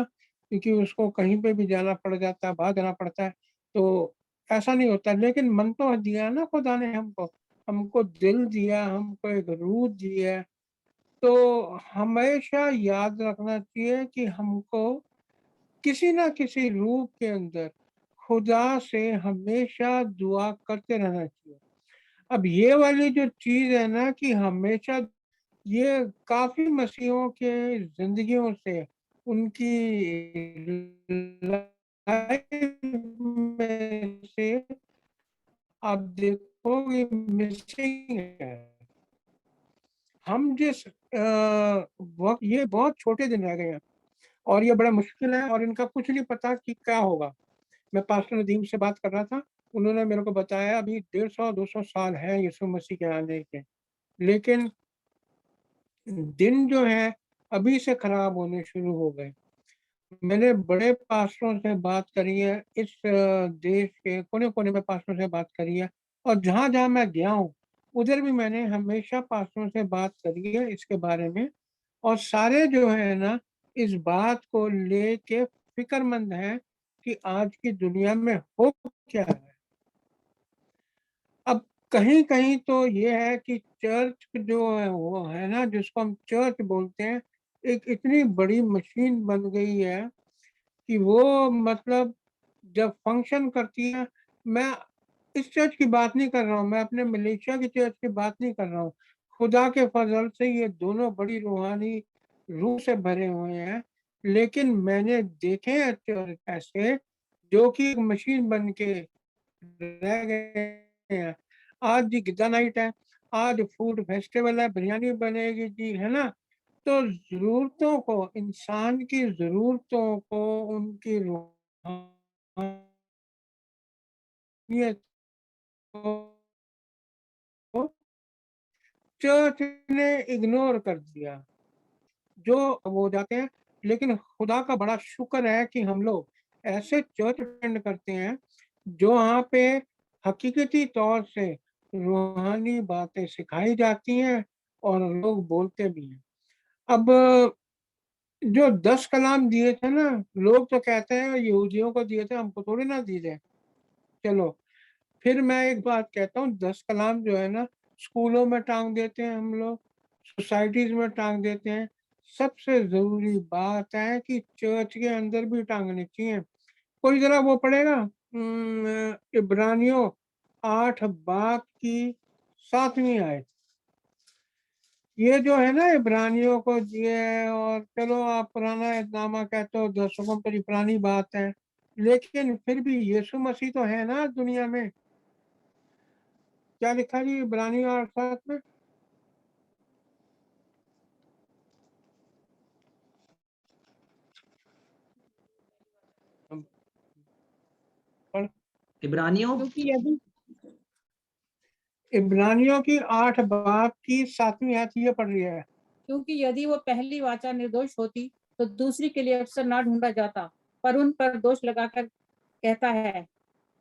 [SPEAKER 8] क्योंकि उसको कहीं पे भी जाना पड़ जाता है, बाहर जाना पड़ता है, तो ऐसा नहीं होता। लेकिन मन तो दिया ना खुदा ने हमको, हमको दिल दिया, हमको एक रूह दी है। तो हमेशा याद रखना चाहिए कि हमको किसी ना किसी रूप के अंदर खुदा से हमेशा दुआ करते रहना चाहिए। अब ये वाली जो चीज है ना कि हमेशा, ये काफी मसीहों के जिंदगियों से, उनकी लाइफ में से आप देखोगे मिसिंग है। हम जिस वक्त, ये बहुत छोटे दिन रह गए हैं और ये बड़ा मुश्किल है और इनका कुछ नहीं पता कि क्या होगा। मैं पास्टर नदीम से बात कर रहा था, उन्होंने मेरे को बताया अभी 150-200 साल है यीशु मसीह के आने के, लेकिन दिन जो है अभी से खराब होने शुरू हो गए। मैंने बड़े पास्टरों से बात करी है, इस देश के कोने कोने में पास्टरों से बात करी है, और जहाँ जहाँ मैं गया हूँ उधर भी मैंने हमेशा पास्टरों से बात करी है इसके बारे में। और सारे जो है ना इस बात को लेके फिक्रमंद है कि आज की दुनिया में हो क्या है। अब कहीं कहीं तो ये है कि चर्च जो है वो है ना, जिसको हम चर्च बोलते हैं, एक इतनी बड़ी मशीन बन गई है कि वो मतलब जब फंक्शन करती है, मैं इस चर्च की बात नहीं कर रहा हूँ, मैं अपने मलेशिया की चर्च की बात नहीं कर रहा हूँ। खुदा के फजल से ये दोनों बड़ी रूहानी रूह से भरे हुए हैं, लेकिन मैंने देखे हैं चर्च ऐसे जो कि एक मशीन बन के रह गए हैं। आज जी गिद्दा नाइट है, आज फूड फेस्टिवल है, बिरयानी बनेगी जी, है ना। तो जरूरतों को, इंसान की जरूरतों को, उनकी रूहानियत को चर्च ने इग्नोर कर दिया, जो वो जाते हैं। लेकिन खुदा का बड़ा शुक्र है कि हम लोग ऐसे चर्च अटेंड करते हैं जहाँ पे हकीकती तौर से रूहानी बातें सिखाई जाती हैं और लोग बोलते भी हैं। अब जो 10 कलाम दिए थे ना, लोग तो कहते हैं यहूदियों को दिए थे, हमको थोड़ी ना दिए थे। चलो फिर मैं एक बात कहता हूँ, 10 कलाम जो है ना, स्कूलों में टांग देते हैं हम लोग, सोसाइटीज में टांग देते हैं। सबसे जरूरी बात है कि चर्च के अंदर भी टांगने चाहिए। कोई जरा वो पढ़ेगा इब्रानियों 8 बाब की 7वीं आयत। ये जो है ना इब्रानियों को दिए, और चलो आप पुराना एहतनामा कहते हो, 10 हुक्म बड़ी पुरानी बात है, लेकिन फिर भी यीशु मसीह तो है ना दुनिया में। क्या लिखा जी इब्रानियों 8:7 में? पढ़।
[SPEAKER 1] इब्रानियों
[SPEAKER 7] क्योंकि यदि
[SPEAKER 8] इब्रानियों की 8 बाब की 7वीं आयत ये पढ़ रही है।
[SPEAKER 7] क्योंकि यदि वो पहली वाचा निर्दोष होती तो दूसरी के लिए अवसर ना ढूंढा जाता, पर उन पर दोष लगाकर कहता है,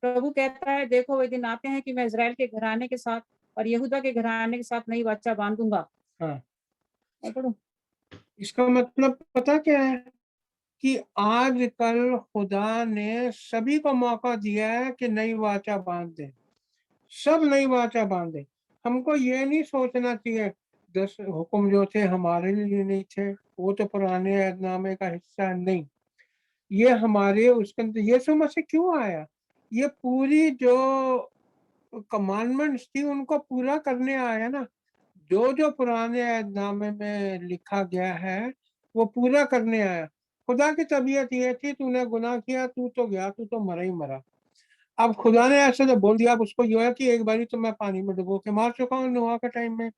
[SPEAKER 7] प्रभु कहता है, देखो वे दिन आते हैं कि मैं इजराइल के घराने के साथ और यहूदा के घराने के साथ नई वाचा बांधूंगा।
[SPEAKER 8] हाँ,
[SPEAKER 7] मैं पढ़ूं?
[SPEAKER 8] इसका मतलब पता क्या है कि आजकल खुदा ने सभी को मौका दिया है कि नई वाचा बांध दे, सब नई वाचा बांधे। हमको ये नहीं सोचना चाहिए 10 हुक्म जो थे हमारे लिए नहीं थे, वो तो पुराने ऐतनामे का हिस्सा नहीं। ये हमारे उसके अंदर यीशु मसीह क्यों आया? ये पूरी जो कमांडमेंट्स थी उनको पूरा करने आया ना। जो जो पुराने ऐतनामे में लिखा गया है वो पूरा करने आया। खुदा की तबीयत ये थी, तूने गुनाह किया, तू तो गया, तू तो मरा ही मरा। अब खुदा ने ऐसे तो बोल दिया, अब उसको ये है कि एक बारी तो मैं पानी में डुबो के मार चुका हूँ नूह के टाइम में,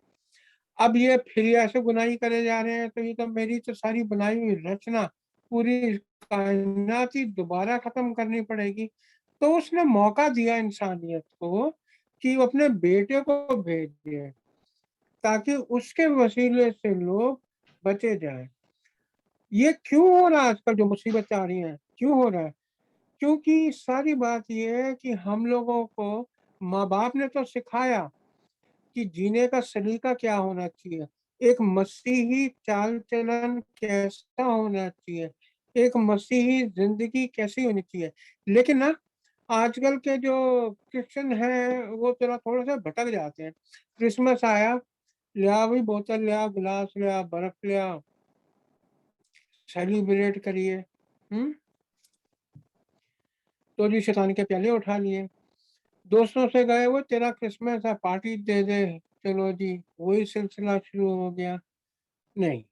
[SPEAKER 8] अब ये फिर ऐसे गुनाही करे जा रहे हैं, तो ये तो मेरी तो सारी बनाई हुई रचना, पूरी कायनात ही दोबारा खत्म करनी पड़ेगी। तो उसने मौका दिया इंसानियत को कि वो अपने बेटे को भेज दिए ताकि उसके वसीले से लोग बचे जाएं। ये क्यों हो रहा है आजकल, जो मुसीबत आ रही है क्यों हो रहा है? क्योंकि सारी बात ये है कि हम लोगों को माँ बाप ने तो सिखाया कि जीने का सलीका क्या होना चाहिए, एक मसीही चाल चलन कैसा होना चाहिए, एक मसीही जिंदगी कैसी होनी चाहिए। लेकिन ना आजकल के जो क्रिश्चियन हैं वो जरा थोड़ा सा भटक जाते हैं। क्रिसमस आया, लिया भाई बोतल, लिया गिलास, लिया बर्फ, लिया, सेलिब्रेट करिए। तो जी शैतान के प्याले उठा लिए, दोस्तों से गए, वो तेरा क्रिसमस है पार्टी दे दे, चलो जी वही सिलसिला शुरू हो गया। नहीं,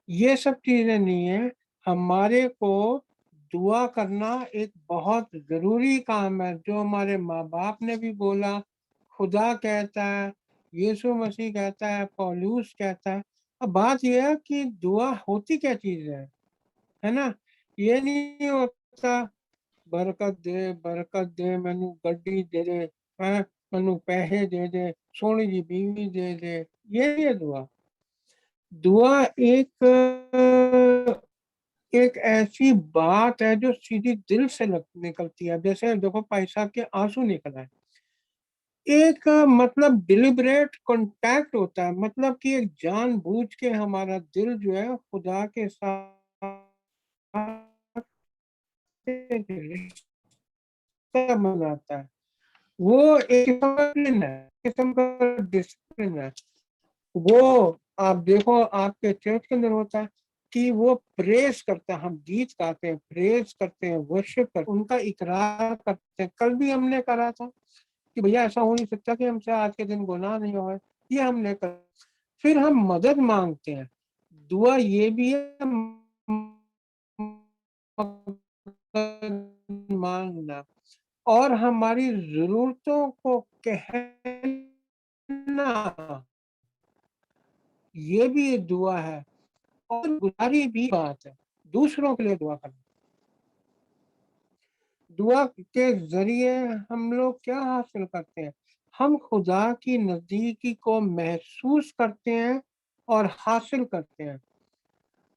[SPEAKER 8] ये सब चीजें नहीं है। हमारे को दुआ करना एक बहुत जरूरी काम है, जो हमारे माँ बाप ने भी बोला, खुदा कहता है, यीशु मसीह कहता है, पौलुस कहता है। अब बात यह है कि दुआ होती क्या चीज है ना। ये नहीं होता बरकत दे मैनू गड्डी दे दे, हैं, मैनू पैसे दे दे, सोनी जी बीवी दे दे। ये नहीं है दुआ। दुआ एक ऐसी बात है जो सीधी दिल से निकलती है। जैसे देखो भाई साहब के आंसू निकल आए, एक मतलब डिलिबरेट कांटेक्ट होता है, मतलब कि एक जानबूझ के हमारा दिल जो है खुदा के साथ एक रिश्ता बनाता है। वो एक किस्म का डिसिप्लिन है। वो आप देखो आपके चर्च के अंदर होता है, कि वो प्रेस करते हैं, हम गीत गाते हैं, प्रेस करते हैं, वर्शिप करते हैं, उनका इकरार करते हैं। कल भी हमने करा था कि भैया ऐसा हो नहीं सकता कि हमसे आज के दिन गुनाह नहीं हुआ है, ये हमने कर। फिर हम मदद मांगते हैं। दुआ ये भी है मांगना, और हमारी जरूरतों को कहना, ये भी एक दुआ है। और गुजारी भी बात है, दूसरों के लिए दुआ करना। दुआ के जरिए हम लोग क्या हासिल करते हैं? हम खुदा की नजदीकी को महसूस करते हैं और हासिल करते हैं।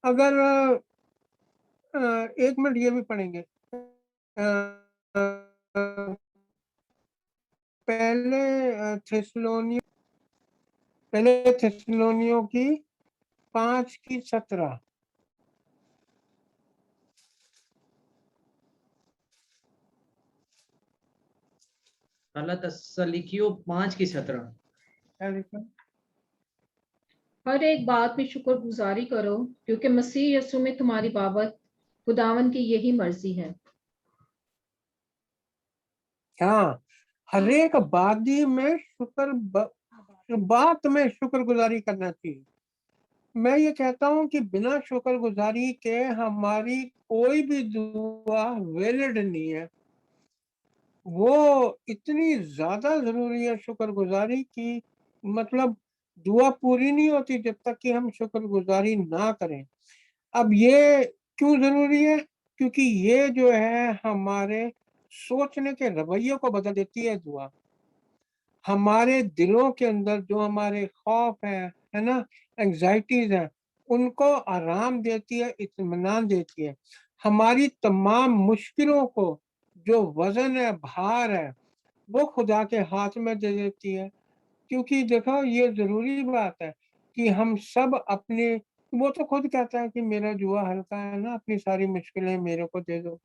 [SPEAKER 8] अगर 1 मिनट ये भी पढ़ेंगे, पहले थिस्सलुनीयों की 5:17।
[SPEAKER 1] पहला तस्सलुनीकियों 5:17।
[SPEAKER 8] क्या लिखा?
[SPEAKER 7] हर एक बात में शुक्रगुजारी करो, क्योंकि मसीह यीशु में तुम्हारी बाबत खुदावन की यही मर्जी है।
[SPEAKER 8] हाँ, हर एक बात में शुक्रगुजारी करना चाहिए। मैं ये कहता हूँ कि बिना शुक्रगुजारी के हमारी कोई भी दुआ वैलिड नहीं है। वो इतनी ज्यादा जरूरी है शुक्रगुजारी की, मतलब दुआ पूरी नहीं होती जब तक कि हम शुक्रगुजारी ना करें। अब ये क्यों जरूरी है? क्योंकि ये जो है हमारे सोचने के रवैये को बदल देती है दुआ। हमारे दिलों के अंदर जो हमारे खौफ है ना, एंजाइटीज है, उनको आराम देती है, इत्मीनान देती है। हमारी तमाम मुश्किलों को, जो वजन है, भार है, वो खुदा के हाथ में दे देती है। क्योंकि देखो ये जरूरी बात है कि हम सब अपने, वो तो खुद कहता है कि मेरा जुआ हल्का है ना, अपनी सारी मुश्किलें मेरे को दे दो।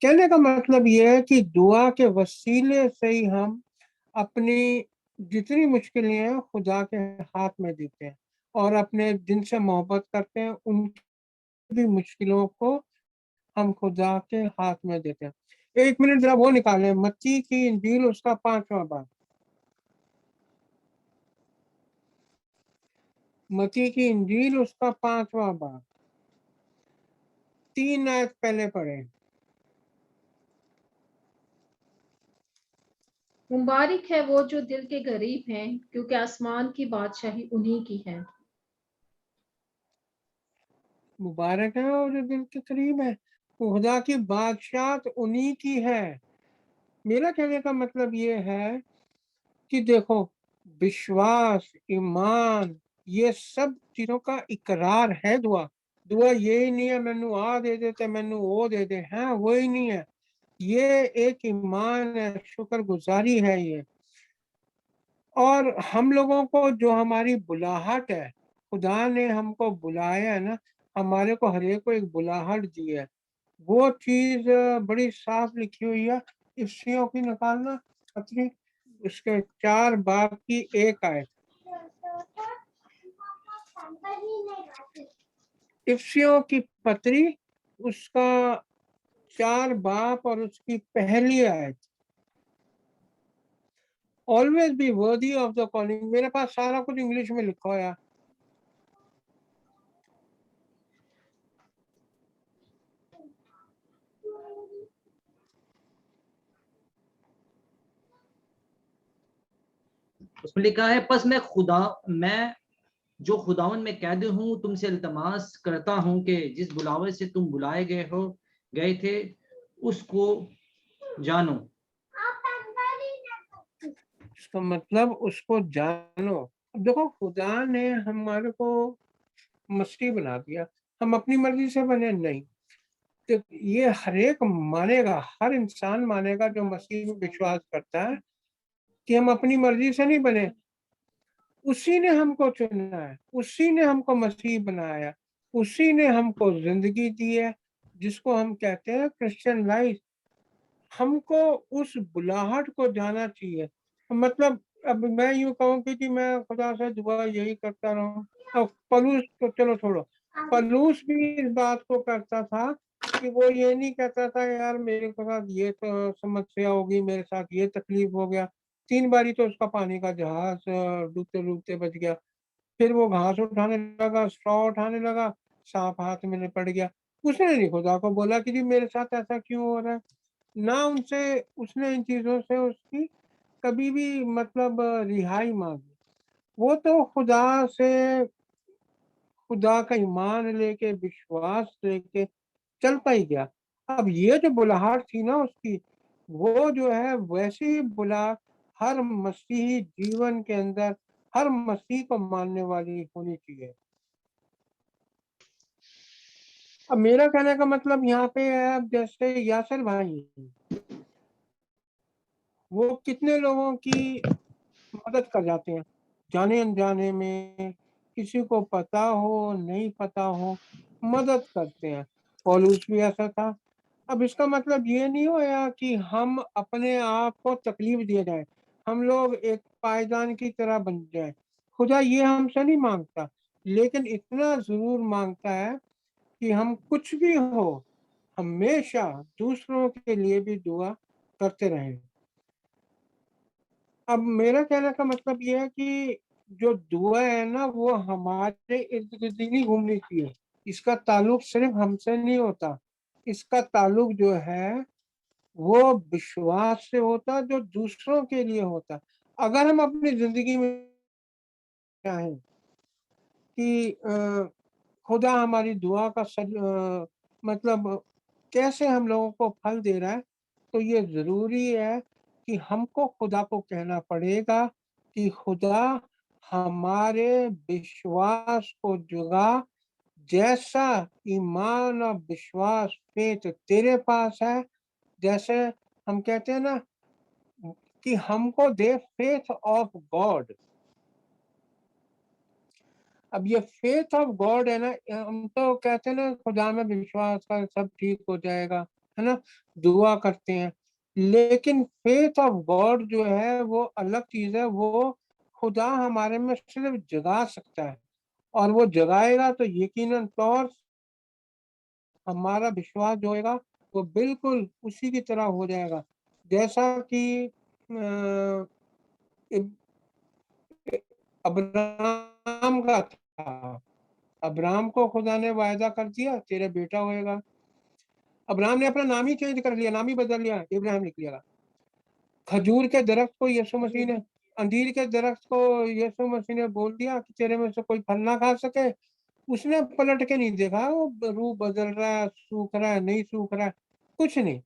[SPEAKER 8] कहने का मतलब ये है कि दुआ के वसीले से ही हम अपनी जितनी मुश्किलें हैं खुदा के हाथ में देते हैं और अपने दिन से मोहब्बत करते हैं। उनकी भी मुश्किलों को हम खुदा के हाथ में देते हैं। 1 मिनट जरा वो निकालें, मत्ती की इंजील उसका 5वां बाब। मत्ती की इंजील उसका 5वां बाब, 3 आयत पहले पढ़े।
[SPEAKER 7] मुबारक है वो जो दिल के गरीब हैं, क्योंकि आसमान की बादशाही उन्हीं की है।
[SPEAKER 8] मुबारक है और जो दिल के करीब है, खुदा की बादशाहत उन्हीं की है। मेरा कहने का मतलब ये है कि देखो, विश्वास, ईमान, ये सब चीजों का इकरार है दुआ। दुआ यही नहीं है मैनू आ दे दे मैनू वो दे दे, हाँ वही नहीं है। ये एक ईमान है, शुक्रगुजारी है ये। और हम लोगों को जो हमारी बुलाहट है, खुदा ने हमको बुलाया है ना, हमारे को हर एक को एक बुलाहट दी है। वो चीज बड़ी साफ लिखी हुई है। इफ्सियों की निकालना अपनी, उसके 4 बाब की 1 आयत। इफ्सियों की पत्री उसका 4 बाब और उसकी पहली आयत। Always be worthy of the calling. मेरे पास सारा कुछ इंग्लिश में लिखा हुआ है।
[SPEAKER 1] उसमें लिखा है, बस मैं जो खुदावन में कैद हूँ तुमसे इल्तमास करता हूँ कि जिस बुलावे से तुम बुलाए गए थे उसको जानो।
[SPEAKER 8] इसका मतलब उसको जानो। अब देखो, खुदा ने हमारे को मसीह बना दिया, हम अपनी मर्जी से बने नहीं। तो ये हर एक मानेगा, हर इंसान मानेगा जो मसीह में विश्वास करता है कि हम अपनी मर्जी से नहीं बने। उसी ने हमको चुना है, उसी ने हमको मसीह बनाया, उसी ने हमको जिंदगी दी है जिसको हम कहते हैं क्रिश्चियन लाइफ। हमको उस बुलाहट को जाना चाहिए। मतलब अब मैं यूं कहूँ कि मैं खुदा से दुआ यही करता रहूं। अब पौलुस को चलो छोड़ो, पलूस भी इस बात को करता था कि वो ये नहीं कहता था यार मेरे साथ ये तो समस्या होगी, मेरे साथ ये तकलीफ हो गया। 3 बारी तो उसका पानी का जहाज डूबते डूबते बच गया। फिर वो घास उठाने लगा, स्ट्रॉ उठाने लगा, सांप हाथ में पड़ गया। उसने नहीं खुदा को बोला कि जी मेरे साथ ऐसा क्यों हो रहा है। ना उनसे उसने इन चीजों से उसकी कभी भी मतलब रिहाई मांगी। वो तो खुदा से, खुदा का ईमान लेके, विश्वास लेके चलता ही गया। अब ये जो बुलाहट थी ना उसकी, वो जो है वैसी ही बुलाहट हर मसीही जीवन के अंदर, हर मसीह को मानने वाली होनी चाहिए। अब मेरा कहने का मतलब यहाँ पे है, अब जैसे यासर भाई, वो कितने लोगों की मदद कर जाते हैं जाने अनजाने में, किसी को पता हो नहीं पता हो मदद करते हैं। पौलुस भी ऐसा था। अब इसका मतलब ये नहीं होया कि हम अपने आप को तकलीफ दिए जाए, हम लोग एक पायदान की तरह बन जाए। खुदा ये हमसे नहीं मांगता, लेकिन इतना जरूर मांगता है कि हम कुछ भी हो हमेशा दूसरों के लिए भी दुआ करते रहें। अब मेरा कहने का मतलब ये है कि जो दुआ है ना वो हमारे इर्द गिर्द ही नहीं घूमनी चाहिए। इसका ताल्लुक सिर्फ हमसे नहीं होता, इसका ताल्लुक जो है वो विश्वास से होता जो दूसरों के लिए होता। अगर हम अपनी जिंदगी में चाहें कि खुदा हमारी दुआ का मतलब कैसे हम लोगों को फल दे रहा है, तो ये जरूरी है कि हमको खुदा को कहना पड़ेगा कि खुदा हमारे विश्वास को जगा, जैसा ईमान और विश्वास फेथ तेरे पास है, जैसे हम कहते हैं ना कि हमको दे फेथ ऑफ गॉड। अब ये फेथ ऑफ गॉड है ना, हम तो कहते हैं ना खुदा में विश्वास कर सब ठीक हो जाएगा, है ना, दुआ करते हैं। लेकिन फेथ ऑफ गॉड जो है वो अलग चीज है। वो खुदा हमारे में सिर्फ जगा सकता है, और वो जगाएगा तो यकीनन तौर हमारा विश्वास जो होगा वो बिल्कुल उसी की तरह हो जाएगा जैसा कि अब्राहम का था। अब्राहम को खुदा ने वायदा कर दिया तेरे बेटा होएगा। अब्राहम ने अपना नाम ही चेंज कर लिया, नाम ही बदल लिया, इब्राहिम लिख लिया। खजूर के दरख्त को यीशु मसीह ने, अंजीर के दरख्त को यीशु मसीह ने बोल दिया कि तेरे में से कोई फल ना खा सके। उसने पलट के नहीं देखा वो रूप बदल रहा है, सूख रहा है, नहीं सूख रहा है, कुछ नहीं।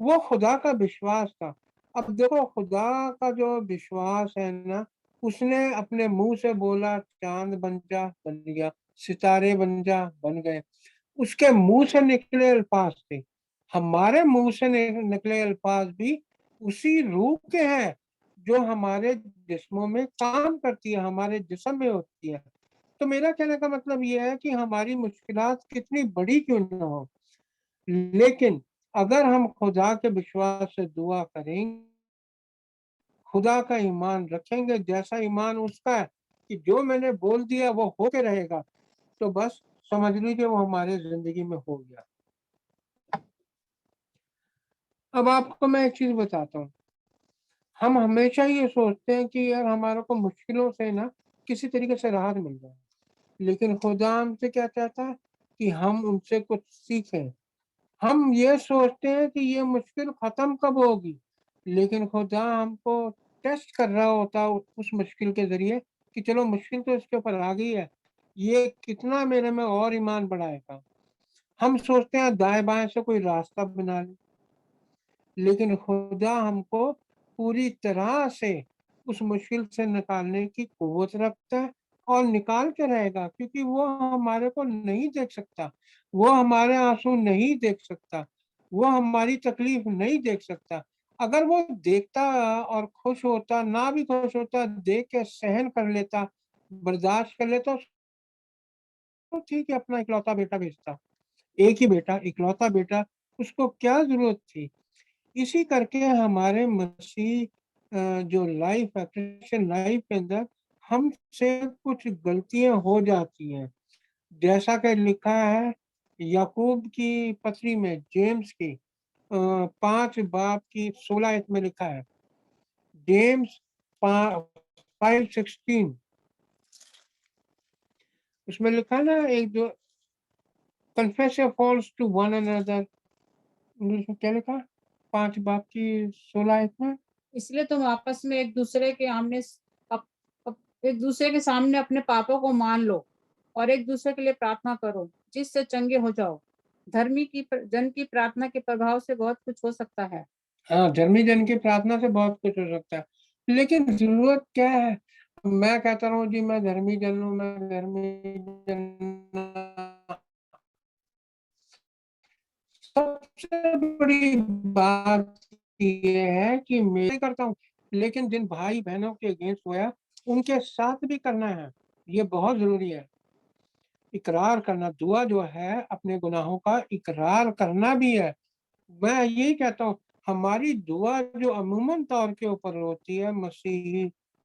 [SPEAKER 8] वो खुदा का विश्वास था। अब देखो खुदा का जो विश्वास है ना, उसने अपने मुंह से बोला चांद बन जा, बन गया, सितारे बन जा, बन गए। उसके मुंह से निकले अल्फाज थे। हमारे मुंह से निकले अल्फाज भी उसी रूह के हैं जो हमारे जिस्मों में काम करती है, हमारे जिस्म में होती है। तो मेरा कहने का मतलब यह है कि हमारी मुश्किलात कितनी बड़ी क्यों ना हो, लेकिन अगर हम खुदा के विश्वास से दुआ करेंगे, खुदा का ईमान रखेंगे जैसा ईमान उसका है कि जो मैंने बोल दिया वो होके रहेगा, तो बस समझ लीजिए वो हमारे जिंदगी में हो गया। अब आपको मैं एक चीज बताता हूँ। हम हमेशा ये सोचते हैं कि यार हमारे को मुश्किलों से ना किसी तरीके से राहत मिल जाए, लेकिन खुदा हमसे क्या चाहता है कि हम उनसे कुछ सीखें। हम ये सोचते हैं कि ये मुश्किल खत्म कब होगी, लेकिन खुदा हमको टेस्ट कर रहा होता उस मुश्किल के जरिए कि चलो मुश्किल तो इसके ऊपर आ गई है, ये कितना मेरे में और ईमान बढ़ाएगा। हम सोचते हैं दाएं बाएं से कोई रास्ता बना ले, लेकिन खुदा हमको पूरी तरह से उस मुश्किल से निकालने की कुव्वत रखता है और निकाल के रहेगा, क्योंकि वो हमारे को नहीं देख सकता, वो हमारे आंसू नहीं देख सकता, वो हमारी तकलीफ नहीं देख सकता। अगर वो देखता और खुश होता, ना भी खुश होता, देख के सहन कर लेता, बर्दाश्त कर लेता, तो ठीक है अपना इकलौता बेटा भेजता। एक ही बेटा, इकलौता बेटा, उसको क्या जरूरत थी। इसी करके हमारे मसीह जो लाइफ है, क्रिश्चियन लाइफ के अंदर हमसे कुछ गलतियां हो जाती हैं जैसा कि लिखा है याकूब की पत्री में, जेम्स की 5 बाब की 16 में लिखा है, जेम्स 5:16 उसमें लिखा है ना, एक जो confess your faults to one another, English में क्या लिखा, 5 बाब की 16 में,
[SPEAKER 7] इसलिए तुम आपस में एक दूसरे के एक दूसरे के सामने अपने पापों को मान लो और एक दूसरे के लिए प्रार्थना करो जिससे चंगे हो जाओ। धर्मी की जन की प्रार्थना के प्रभाव से बहुत कुछ हो सकता है।
[SPEAKER 8] हाँ, धर्मी जन की प्रार्थना से बहुत कुछ हो सकता है, लेकिन जरूरत क्या है? मैं कहता रहूं जी मैं धर्मी जन हूं, मैं धर्मी जन, सबसे बड़ी बात ये है कि मैं करता हूँ, लेकिन जिन भाई बहनों के अगेंस्ट हुआ उनके साथ भी करना है, ये बहुत जरूरी है। इकरार करना, दुआ जो है अपने गुनाहों का इकरार करना भी है। मैं यही कहता हूँ, हमारी दुआ जो अमूमन तौर के ऊपर होती है मसीही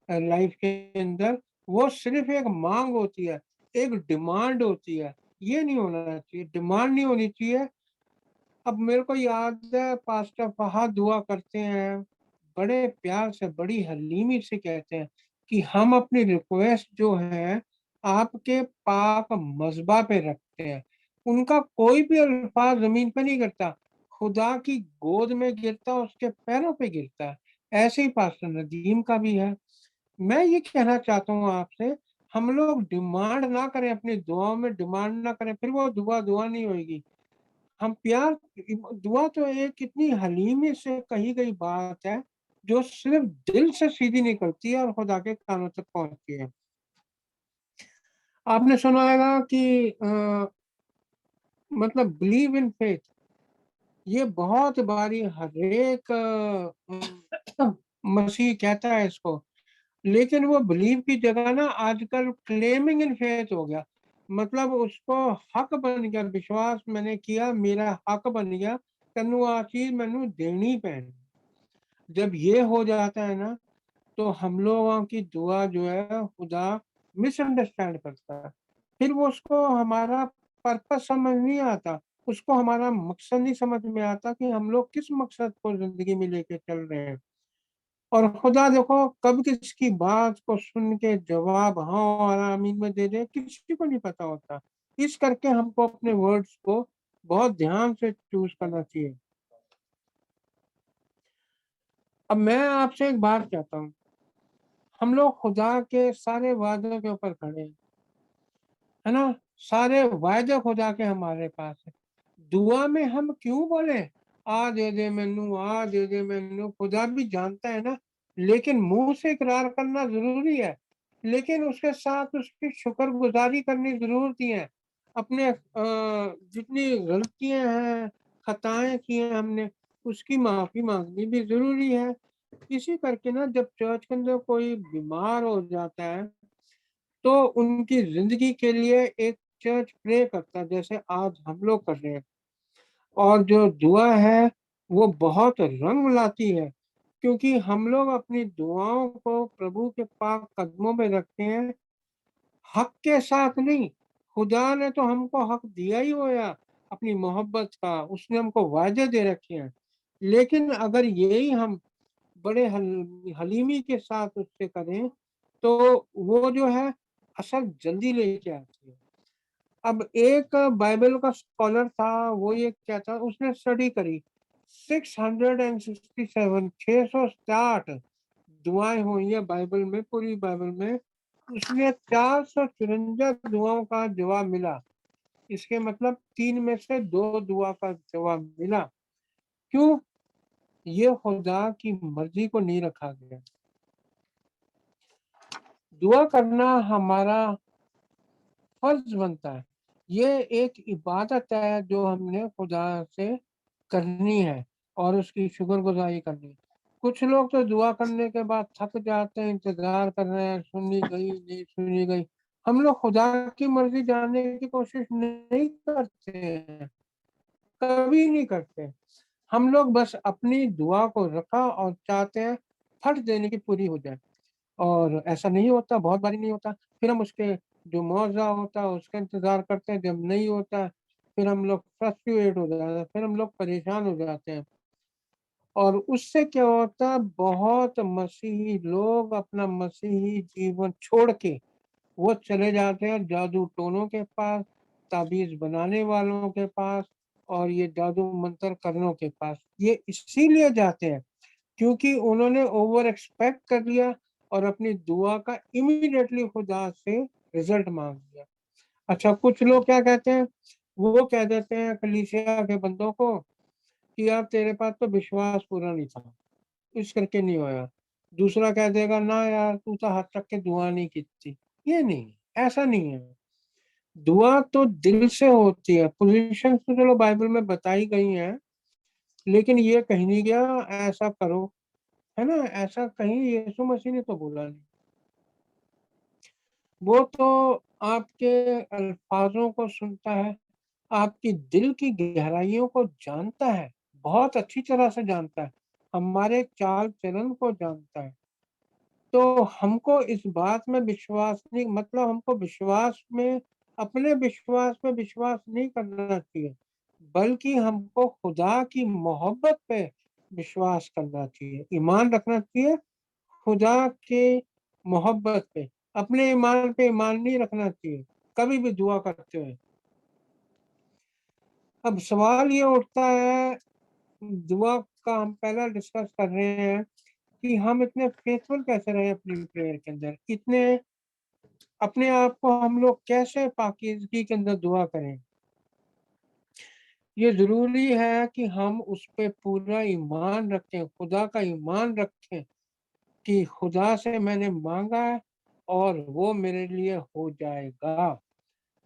[SPEAKER 8] लाइफ के अंदर, वो सिर्फ एक मांग होती है, एक डिमांड होती है। ये नहीं होना चाहिए, डिमांड नहीं होनी चाहिए। अब मेरे को याद है पास्टर फहाद दुआ करते हैं, बड़े प्यार से, बड़ी हलीमी से कहते हैं कि हम अपनी रिक्वेस्ट जो है आपके पाक मज़बा पे रखते हैं। उनका कोई भी अल्फाज जमीन पे नहीं गिरता, खुदा की गोद में गिरता, उसके पैरों पे गिरता है। ऐसे ही पास्टर नदीम का भी है। मैं ये कहना चाहता हूँ आपसे, हम लोग डिमांड ना करें, अपनी दुआओं में डिमांड ना करें, फिर वो दुआ दुआ नहीं होगी। हम प्यार, दुआ तो एक इतनी हलीमी से कही गई बात है जो सिर्फ दिल से सीधी निकलती है और खुदा के कानों तक पहुंचती है। आपने सुना होगा कि मतलब बिलीव इन फेथ, ये बहुत बारी हर एक मसीह कहता है इसको, लेकिन वो बिलीव की जगह ना आजकल क्लेमिंग इन फेथ हो गया। मतलब उसको हक बन गया, विश्वास मैंने किया, मेरा हक बन गया, तेनू आ चीज मैनू देनी पैनी। जब ये हो जाता है ना, तो हम लोगों की दुआ जो है खुदा मिसअंडरस्टैंड करता है, फिर वो उसको हमारा पर्पस समझ नहीं आता, उसको हमारा मकसद नहीं समझ में आता कि हम लोग किस मकसद को जिंदगी में लेके चल रहे हैं। और खुदा देखो कब किसकी बात को सुन के जवाब हाँ और आमीन में दे दे, किसी को नहीं पता होता। इस करके हमको अपने वर्ड्स को बहुत ध्यान से चूज करना चाहिए। अब मैं आपसे एक बात कहता हूँ, हम लोग खुदा के सारे वादों के ऊपर खड़े हैं, है ना, सारे वायदे खुदा के हमारे पास है। दुआ में हम क्यों बोले आ दे दे मैनू, आ दे दे मैनू, खुदा भी जानता है ना, लेकिन मुंह से इकरार करना जरूरी है, लेकिन उसके साथ उसकी शुक्रगुजारी करनी जरूरी है। अपने जितनी गलतियां हैं, खताएं की हैं हमने, उसकी माफी मांगनी भी जरूरी है। इसी करके ना जब चर्च के अंदर कोई बीमार हो जाता है तो उनकी जिंदगी के लिए एक चर्च प्रे करता है, जैसे आज हम लोग कर रहे हैं। और जो दुआ है वो बहुत रंग लाती है, क्योंकि हम लोग अपनी दुआओं को प्रभु के पाक कदमों में रखते हैं, हक के साथ नहीं। खुदा ने तो हमको हक दिया ही होया अपनी मोहब्बत का, उसने हमको वायदे दे रखे हैं, लेकिन अगर यही हम बड़े हलीमी के साथ उससे करें तो वो जो है असर जल्दी लेके आती है। अब एक बाइबल का स्कॉलर था, वो ये क्या था, उसने स्टडी करी 667 660 दुआएं हुई है बाइबल में, पूरी बाइबल में उसने 454 दुआओं का जवाब मिला। इसके मतलब 3 में से 2 दुआ का जवाब मिला। क्यों? ये खुदा की मर्जी को नहीं रखा गया। दुआ करना हमारा फर्ज बनता है, ये एक इबादत है जो हमने खुदा से करनी है और उसकी शुक्रगुजारी करनी है। कुछ लोग तो दुआ करने के बाद थक जाते हैं, इंतजार कर रहे हैं सुनी गई नहीं सुनी गई। हम लोग खुदा की मर्जी जानने की कोशिश नहीं करते हैं, कभी नहीं करते। हम लोग बस अपनी दुआ को रखा और चाहते हैं फट देने की पूरी हो जाए, और ऐसा नहीं होता, बहुत बारी नहीं होता। फिर हम उसके जो मौजा होता है उसका इंतजार करते हैं, जब नहीं होता फिर हम लोग फ्रस्ट्रेट हो जाते हैं, फिर हम लोग परेशान हो जाते हैं। और उससे क्या होता है, बहुत मसीही लोग अपना मसीही जीवन छोड़ के वो चले जाते हैं जादू टोनों के पास, ताबीज बनाने वालों के पास और ये जादू मंत्र करनों के पास। ये इसीलिए जाते हैं क्योंकि उन्होंने ओवर एक्सपेक्ट कर लिया और अपनी दुआ का इमीडिएटली खुदा से रिजल्ट मांग लिया। अच्छा, कुछ लोग क्या कहते हैं, वो कह देते हैं कलीसिया के बंदों को कि यार तेरे पास तो विश्वास पूरा नहीं था, इस करके नहीं होया। दूसरा कह देगा ना यार तू तो हाथ रख के दुआ नहीं की थी। ये नहीं, ऐसा नहीं है। दुआ तो दिल से होती है। पोजीशन तो चलो बाइबल में बताई गई है, लेकिन ये कहीं नहीं गया ऐसा करो, है ना, ऐसा कहीं यीशु मसीह ने तो बोला नहीं। वो तो आपके अल्फाजों को सुनता है, आपकी दिल की गहराइयों को जानता है, बहुत अच्छी तरह से जानता है, हमारे चाल चलन को जानता है। तो हमको इस बात में विश्वास नहीं, मतलब हमको विश्वास में, अपने विश्वास में विश्वास नहीं करना चाहिए, बल्कि हमको खुदा की मोहब्बत पे विश्वास करना चाहिए, ईमान रखना चाहिए खुदा के मोहब्बत पे। अपने ईमान पे ईमान नहीं रखना चाहिए कभी भी दुआ करते हुए। अब सवाल ये उठता है, दुआ का हम पहला डिस्कस कर रहे हैं कि हम इतने फेथफुल कैसे रहे अपनी प्रेयर के अंदर, इतने अपने आप को हम लोग कैसे पाकीज़गी के अंदर दुआ करें। ये ज़रूरी है कि हम उस पे पूरा ईमान रखें, खुदा का ईमान रखें कि खुदा से मैंने माँगा है और वो मेरे लिए हो जाएगा।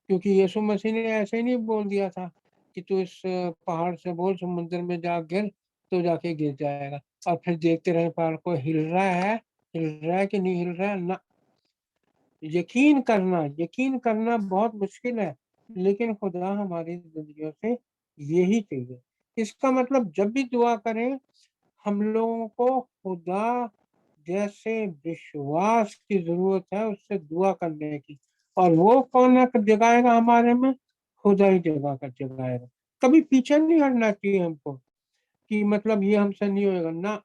[SPEAKER 8] क्योंकि यीशु मसीह ने ऐसे ही नहीं बोल दिया था कि तू इस पहाड़ से बोल समुद्र में जा गिर, तो जाके गिर जाएगा और फिर देखते रहे पहाड़ को हिल रहा है कि नहीं हिल रहा है ना। यकीन करना बहुत मुश्किल है, लेकिन खुदा हमारी जिंदगियों से यही चाहिए। इसका मतलब जब भी दुआ करें हम लोगों को खुदा जैसे विश्वास की जरूरत है उससे दुआ करने की, और वो कौन जगाएगा हमारे में, खुदा ही जगाएगा। कभी पीछे नहीं हटना चाहिए हमको कि मतलब ये हमसे नहीं होएगा ना,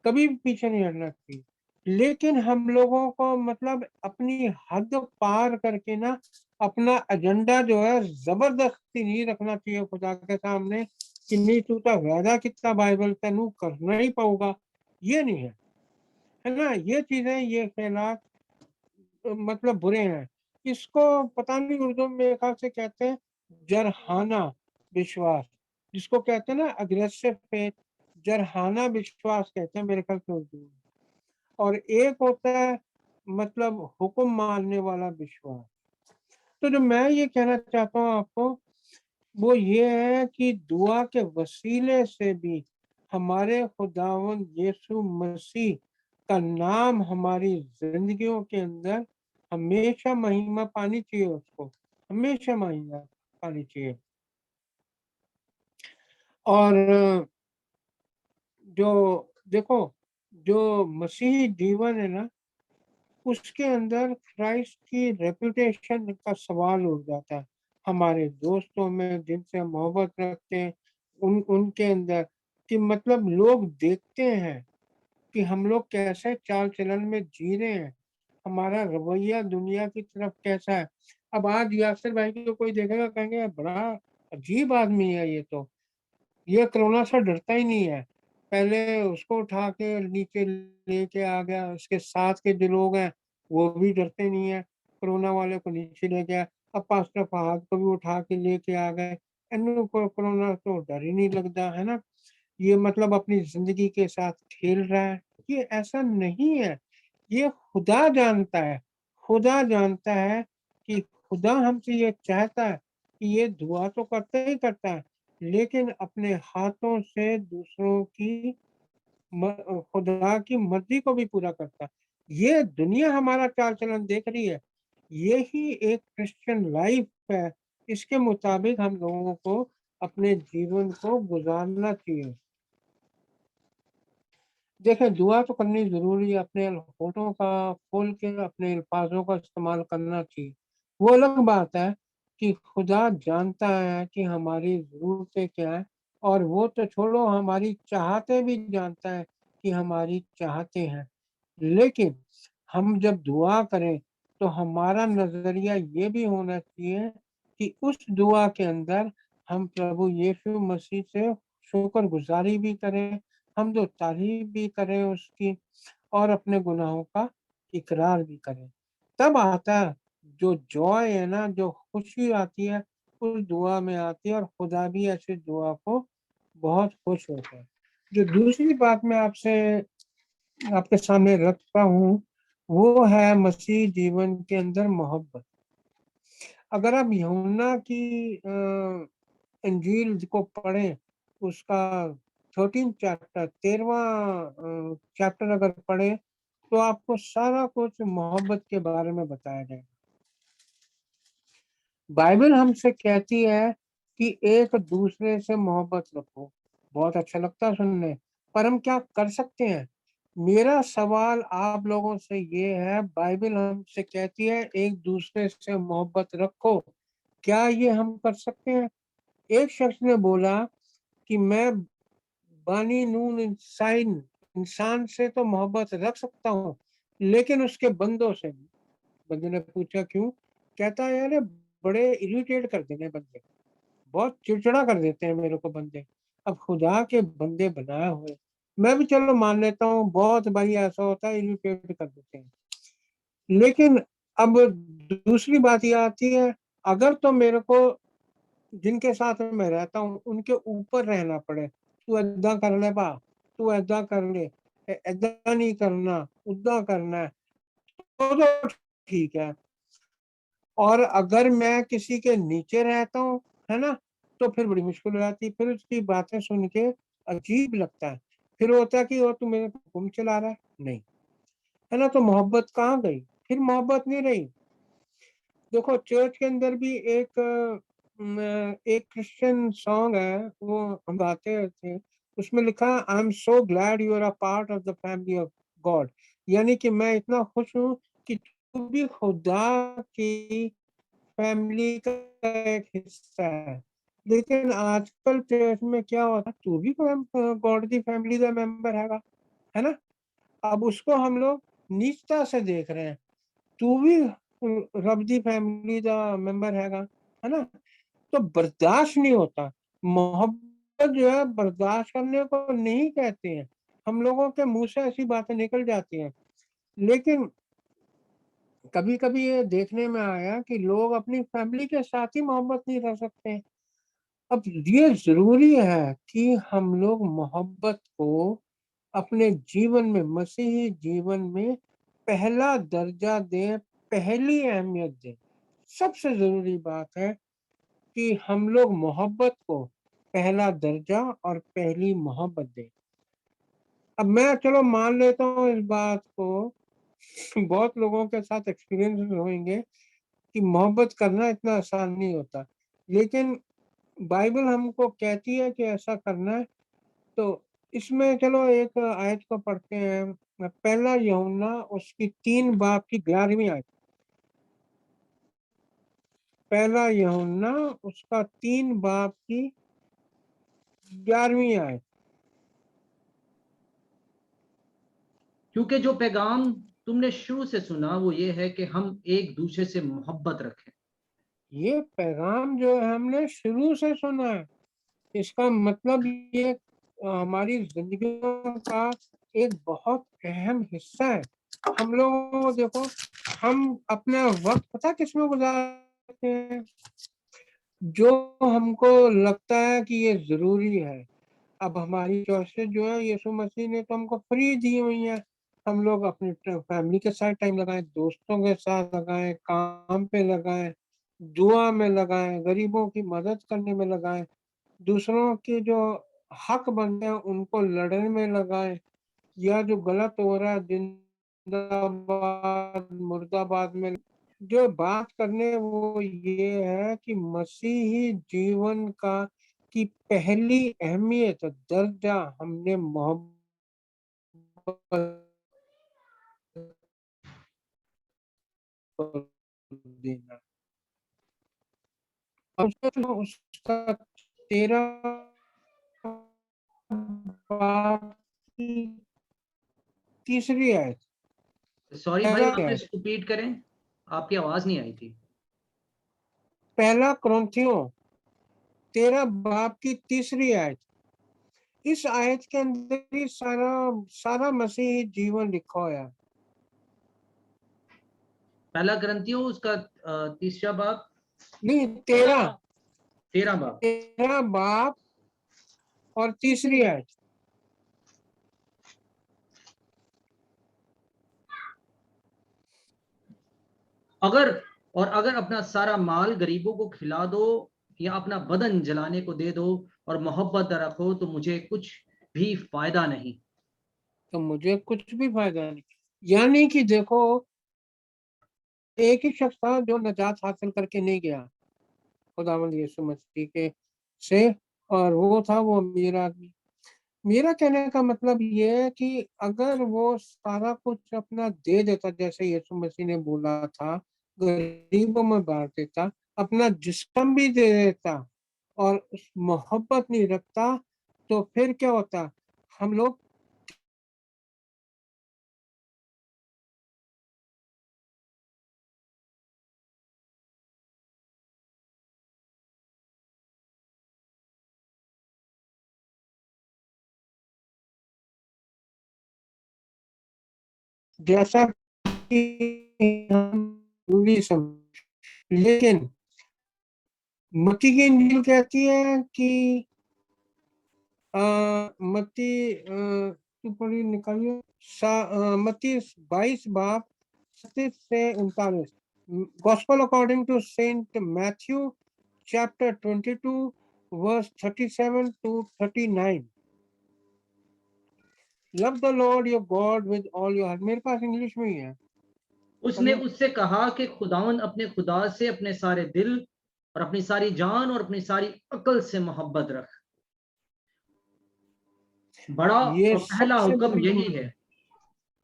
[SPEAKER 8] कभी भी पीछे नहीं हटना चाहिए। लेकिन हम लोगों को मतलब अपनी हद पार करके ना अपना एजेंडा जो है जबरदस्ती नहीं रखना चाहिए खुदा के सामने कि नहीं तू तो वादा कितना बाइबल तेनू करना ही पाऊगा। ये नहीं है ना, ये चीजें, ये ख्यालात मतलब बुरे हैं। इसको पता नहीं उर्दू में एक से कहते हैं जरहाना विश्वास, जिसको कहते हैं ना अग्रेसिव फेथ, जरहाना विश्वास कहते हैं मेरे ख्याल से उर्दू में। और एक होता है मतलब हुक्म मानने वाला विश्वास। तो जो मैं ये कहना चाहता हूँ आपको वो ये है कि दुआ के वसीले से भी हमारे खुदावंद यीशु मसीह का नाम हमारी जिंदगियों के अंदर हमेशा महिमा पानी चाहिए, उसको हमेशा महिमा पानी चाहिए। और जो देखो, जो मसीही जीवन है ना उसके अंदर क्राइस्ट की रेपुटेशन का सवाल उठ जाता है। हमारे दोस्तों में जिनसे हम मोहब्बत रखते हैं उनके अंदर कि मतलब लोग देखते हैं कि हम लोग कैसे चाल चलन में जी रहे हैं, हमारा रवैया दुनिया की तरफ कैसा है। अब आज यासिर भाई को कोई देखेगा कहेंगे बड़ा अजीब आदमी है ये कोरोना से डरता ही नहीं है। पहले उसको उठा के नीचे लेके आ गया, उसके साथ के जो लोग हैं वो भी डरते नहीं है, कोरोना वाले को नीचे ले गया। अब पास्टर फहाद को भी उठा के लेके आ गए, इन्हों को कोरोना तो डर ही नहीं लगता, है ना। ये मतलब अपनी जिंदगी के साथ खेल रहा है। ये ऐसा नहीं है, ये खुदा जानता है कि खुदा हमसे ये चाहता है कि ये दुआ तो करता है, लेकिन अपने हाथों से दूसरों की खुदा की मर्जी को भी पूरा करता है। ये दुनिया हमारा चाल चलन देख रही है, यही एक क्रिश्चियन लाइफ है। इसके मुताबिक हम लोगों को अपने जीवन को गुजारना चाहिए। देखें, दुआ तो करनी जरूरी है, अपने होठों का खोल के अपने अल्फाजों का इस्तेमाल करना चाहिए। वो अलग बात है कि खुदा जानता है कि हमारी जरूरतें क्या है, और वो तो छोड़ो, हमारी चाहते भी जानता है कि हमारी चाहते हैं। लेकिन हम जब दुआ करें तो हमारा नजरिया ये भी होना चाहिए कि उस दुआ के अंदर हम प्रभु यीशु मसीह से शुक्रगुजारी भी करें, हम तो तारीफ भी करें उसकी, और अपने गुनाहों का इकरार भी करें। तब आता है जो जॉय है ना, जो खुशी आती है उस दुआ में आती है, और खुदा भी ऐसी दुआ को बहुत खुश होता है। जो दूसरी बात मैं आपके सामने रखता हूँ वो है मसीह जीवन के अंदर मोहब्बत। अगर आप यूहन्ना की इंजील को पढ़ें, उसका 13 चैप्टर 13वां चैप्टर अगर पढ़ें तो आपको सारा कुछ मोहब्बत के बारे में बताया जाएगा। बाइबल हमसे कहती है कि एक दूसरे से मोहब्बत रखो। बहुत अच्छा लगता है सुनने, पर हम क्या कर सकते हैं? मेरा सवाल आप लोगों से ये है, बाइबल हमसे कहती है एक दूसरे से मोहब्बत रखो, क्या ये हम कर सकते हैं? एक शख्स ने बोला कि मैं बानी नून इंसान से तो मोहब्बत रख सकता हूँ, लेकिन उसके बंदों से नहीं। बंदे ने पूछा क्यों? कहता है यार बड़े इरिटेट कर देते हैं बंदे, बहुत चिड़चिड़ा कर देते हैं मेरे को बंदे। अब खुदा के बंदे बनाए हुए, मैं भी चलो मान लेता हूँ बहुत भाई ऐसा होता है, इरिटेट कर देते हैं। लेकिन अब दूसरी बात ये आती है, अगर तो मेरे को जिनके साथ मैं रहता हूँ उनके ऊपर रहना पड़े, तू ऐदा कर ले बा, तू ऐदा कर ले, ऐदा नहीं करना, उदा करना है, तो ठीक है। और अगर मैं किसी के नीचे रहता हूँ, है ना, तो फिर बड़ी मुश्किल हो जाती है, फिर उसकी बातें सुन के अजीब लगता है, फिर होता है कि वो तू मेरे हुक्म चला रहा है, नहीं, है ना, तो मोहब्बत कहाँ गई? फिर मोहब्बत नहीं रही। देखो चर्च के अंदर भी एक क्रिश्चियन सॉन्ग है, वो हम गाते थे, उसमें लिखा है I am so glad you are a part of the family of God, यानी कि मैं इतना खुश हूँ कि तू भी खुदा की फैमिली का एक हिस्सा है। लेकिन आजकल चर्च में क्या होता है, तू भी गॉड की फैमिली का मेंबर है ना, अब उसको हम लोग नीचता से देख रहे हैं, तू भी रब दी फैमिली का मेंबर है ना, तो बर्दाश्त नहीं होता। मोहब्बत जो है बर्दाश्त करने को नहीं कहते हैं, हम लोगों के मुंह से ऐसी बातें निकल जाती हैं। लेकिन कभी कभी ये देखने में आया कि लोग अपनी फैमिली के साथ ही मोहब्बत नहीं कर सकते। अब ये जरूरी है कि हम लोग मोहब्बत को अपने जीवन में, मसीही जीवन में पहला दर्जा दें, पहली अहमियत दें। सबसे जरूरी बात है कि हम लोग मोहब्बत को पहला दर्जा और पहली मोहब्बत दें। अब मैं चलो मान लेता हूँ इस बात को, बहुत लोगों के साथ एक्सपीरियंस होंगे कि मोहब्बत करना इतना आसान नहीं होता, लेकिन बाइबल हमको कहती है कि ऐसा करना है। तो इसमें चलो एक आयत को पढ़ते हैं, पहला यूहन्ना उसकी 3 बाब की 11वीं आयत। पहला यूहन्ना उसका 3 बाब की 11वीं आयत।
[SPEAKER 1] क्योंकि जो पैगाम तुमने शुरू से सुना वो ये है कि हम एक दूसरे से मोहब्बत रखें।
[SPEAKER 8] ये पैगाम जो है हमने शुरू से सुना है, इसका मतलब ये हमारी जिंदगियों का एक बहुत अहम हिस्सा है। हम लोगों को देखो, हम अपना वक्त पता किसमें गुजारते हैं? जो हमको लगता है कि ये जरूरी है। अब हमारी चॉइसेस जो है यीशु मसीह ने तो हमको फ्री दी हुई है, हम लोग अपनी फैमिली के साथ टाइम लगाएं, दोस्तों के साथ लगाएं, काम पे लगाएं, दुआ में लगाएं, गरीबों की मदद करने में लगाएं, दूसरों के जो हक बनते हैं उनको लड़ने में लगाएं, या जो गलत हो रहा है जिंदाबाद मुर्दाबाद में जो बात करने, वो ये है कि मसीही जीवन का की पहली अहमियत दर्जा हमने मोहब्बत देना। और उसका 13 बाब की तीसरी आयत।
[SPEAKER 1] सॉरी भाई,
[SPEAKER 8] पहला
[SPEAKER 1] वापस रिपीट करें, आपकी आवाज नहीं आई थी।
[SPEAKER 8] पहला कुरिन्थियों 13 बाब की तीसरी आयत। इस आयत के अंदर ही सारा मसीही जीवन लिखा हुआ है।
[SPEAKER 1] पहला कुरिन्थियों उसका तीसरा बाब
[SPEAKER 8] नहीं, 13 बाब और तीसरी आयत।
[SPEAKER 1] अगर अपना सारा माल गरीबों को खिला दो या अपना बदन जलाने को दे दो और मोहब्बत रखो तो मुझे कुछ भी फायदा नहीं।
[SPEAKER 8] तो मुझे कुछ भी फायदा नहीं। यानी कि देखो, एक ही शख्स था जो नजात हासिल करके नहीं गया खुदावंद यीशु मसीह के से, और वो था वो अमीर आदमी। मेरा कहने का मतलब ये है कि अगर वो सारा कुछ अपना दे देता जैसे यीशु मसीह ने बोला था, गरीबों में बांट देता, अपना जिस्म भी दे देता और उस मोहब्बत नहीं रखता, तो फिर क्या होता? हम लोग जैसा कि लेकिन मत्ती की इंजील कहती है कि मत्ती पढ़ी निकालिए मत्ती 22 बाब 37 से 39। Gospel according to Saint Matthew chapter 22 verse 37 to 39. Love the Lord your God with all your heart. मेरे पास इंग्लिश में ही है।
[SPEAKER 1] उसने उससे कहा कि खुदावंद अपने खुदा से अपने सारे दिल और अपनी सारी जान और अपनी सारी अकल से मोहब्बत रख। बड़ा और पहला हुक्म यही है।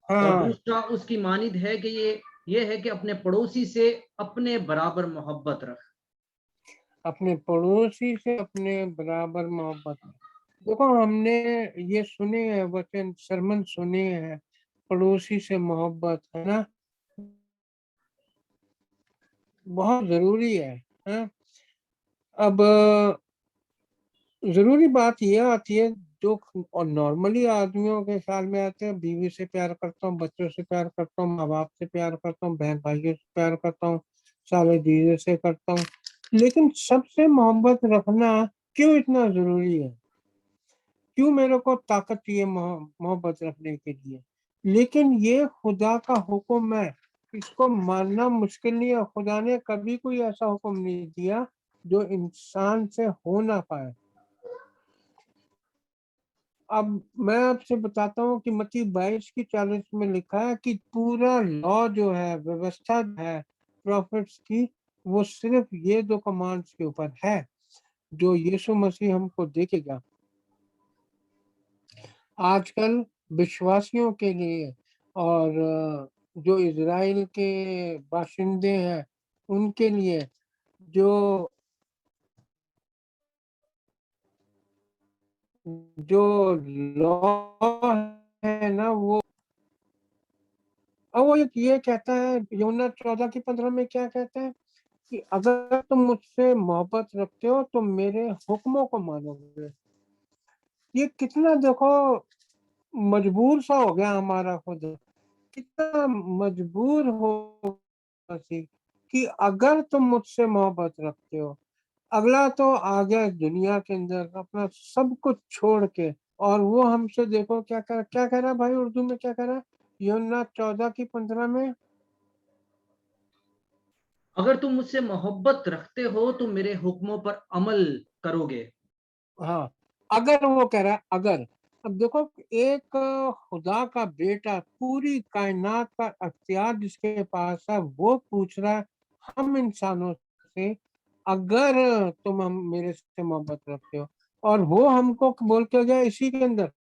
[SPEAKER 1] और दूसरा उसकी मानिद है कि ये है कि अपने पड़ोसी से अपने बराबर मोहब्बत रख।
[SPEAKER 8] अपने पड़ोसी से अपने बराबर मोहब्बत। देखो, हमने ये सुने हैं वचन, सरमन सुने हैं, पड़ोसी से मोहब्बत, है ना, बहुत जरूरी है? अब जरूरी बात ये आती है जो और नॉर्मली आदमियों के ख्याल में आते हैं, बीवी से प्यार करता हूँ, बच्चों से प्यार करता हूँ, माँ बाप से प्यार करता हूँ, बहन भाइयों से प्यार करता हूँ, सारे दीदी से करता हूँ। लेकिन सबसे मोहब्बत रखना क्यों इतना जरूरी है? क्यों मेरे को ताकत चाहिए मोहब्बत रखने के लिए? लेकिन ये खुदा का हुक्म है, इसको मानना मुश्किल नहीं है। खुदा ने कभी कोई ऐसा हुक्म नहीं दिया जो इंसान से हो ना पाए। अब मैं आपसे बताता हूँ कि मत्ती 22 की 40 में लिखा है कि पूरा लॉ जो है, व्यवस्था है प्रॉफिट्स की, वो सिर्फ ये 2 कमांड्स के ऊपर है जो यीशु मसीह हमको देखेगा। आजकल विश्वासियों के लिए और जो इजराइल के बाशिंदे हैं उनके लिए जो लॉ है ना, वो अब वो ये कहता है, यूहन्ना 14:15 में क्या कहता है कि अगर तुम मुझसे मोहब्बत रखते हो तो मेरे हुक्मों को मानोगे। ये कितना देखो मजबूर सा हो गया हमारा खुद, कितना मजबूर हो कि अगर तुम मुझसे मोहब्बत रखते हो। अगला तो आ गया दुनिया के अंदर अपना सब कुछ छोड़ के, और वो हमसे देखो क्या कह रहा है भाई, उर्दू में क्या कह रहा है यूहन्ना 14:15 में?
[SPEAKER 1] अगर तुम मुझसे मोहब्बत रखते हो तो मेरे हुक्मों पर अमल करोगे।
[SPEAKER 8] हाँ, अगर वो कह रहा है अगर। अब देखो, एक खुदा का बेटा, पूरी कायनात का अख्तियार जिसके पास है, वो पूछ रहा है हम इंसानों से, अगर तुम हम मेरे से मोहब्बत रखते हो। और वो हमको बोल के गया इसी के अंदर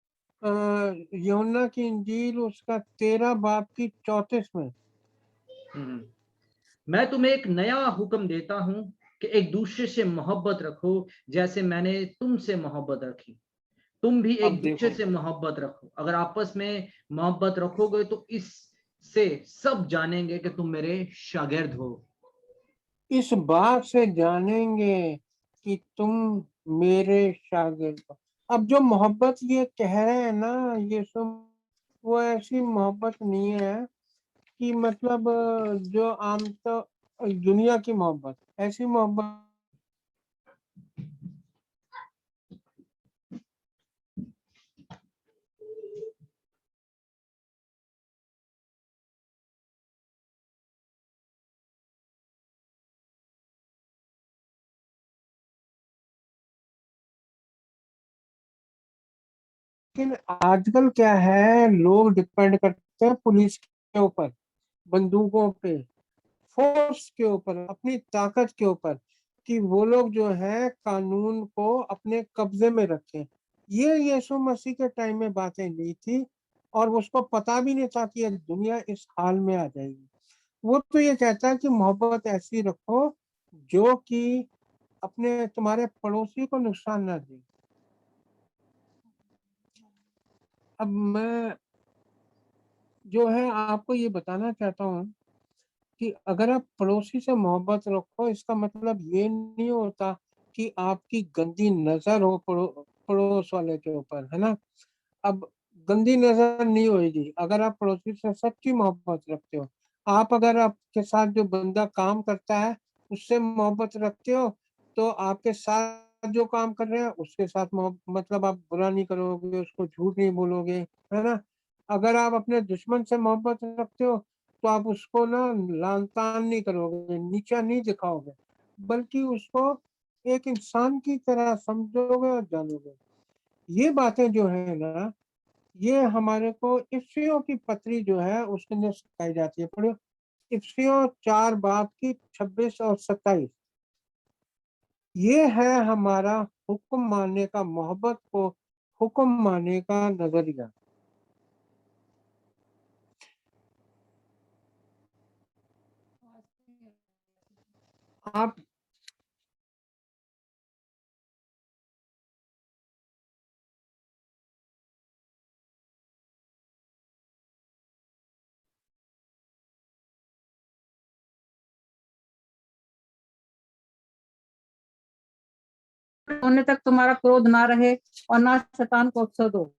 [SPEAKER 8] यूहन्ना की इंजील उसका 13 बाब की 34 में।
[SPEAKER 1] मैं तुम्हें एक नया हुक्म देता हूं कि एक दूसरे से मोहब्बत रखो जैसे मैंने तुमसे मोहब्बत रखी। तुम भी
[SPEAKER 8] अब
[SPEAKER 1] एक दूसरे
[SPEAKER 8] देखो
[SPEAKER 1] से मोहब्बत रखो। अगर आपस में मोहब्बत रखोगे तो इससे सब जानेंगे कि तुम मेरे शागिर्द हो।
[SPEAKER 8] इस बात से जानेंगे कि तुम मेरे शागिर्द हो। अब जो मोहब्बत ये कह रहे हैं ना ये सब, वो ऐसी मोहब्बत नहीं है कि मतलब जो आम तो दुनिया की मोहब्बत, ऐसी मोहब्बत लेकिन आजकल क्या है, लोग डिपेंड करते हैं पुलिस के ऊपर, बंदूकों पे, फोर्स के ऊपर, अपनी ताकत के ऊपर, कि वो लोग जो है कानून को अपने कब्जे में रखें। ये यीशु मसीह के टाइम में बातें नहीं थी और उसको पता भी नहीं था कि ये दुनिया इस हाल में आ जाएगी। वो तो ये कहता है कि मोहब्बत ऐसी रखो जो कि अपने तुम्हारे पड़ोसी को नुकसान ना दे। अब मैं जो है आपको ये बताना चाहता हूँ कि अगर आप पड़ोसी से मोहब्बत रखो, इसका मतलब ये नहीं होता कि आपकी गंदी नजर हो पड़ोस वाले के ऊपर, है ना। अब गंदी नजर नहीं होगी अगर आप पड़ोसी से सच्ची मोहब्बत रखते हो। आप अगर आपके साथ जो बंदा काम करता है उससे मोहब्बत रखते हो तो आपके साथ जो काम कर रहे हैं उसके साथ मतलब आप बुरा नहीं करोगे, उसको झूठ नहीं बोलोगे, है ना। अगर आप अपने दुश्मन से मोहब्बत रखते हो तो आप उसको ना लान तान नहीं करोगे, नीचा नहीं दिखाओगे, बल्कि उसको एक इंसान की तरह समझोगे और जानोगे। ये बातें जो है ना, ये हमारे को इफ्सियों की पत्री जो है उसके अंदर सिखाई जाती है। पढ़ो इफ्सियों 4 बाब की 26 और 27। ये है हमारा हुक्म मानने का, मोहब्बत को हुक्म मानने का नजरिया। आप
[SPEAKER 9] होने तक तुम्हारा क्रोध ना रहे और ना शैतान को अवसर दो।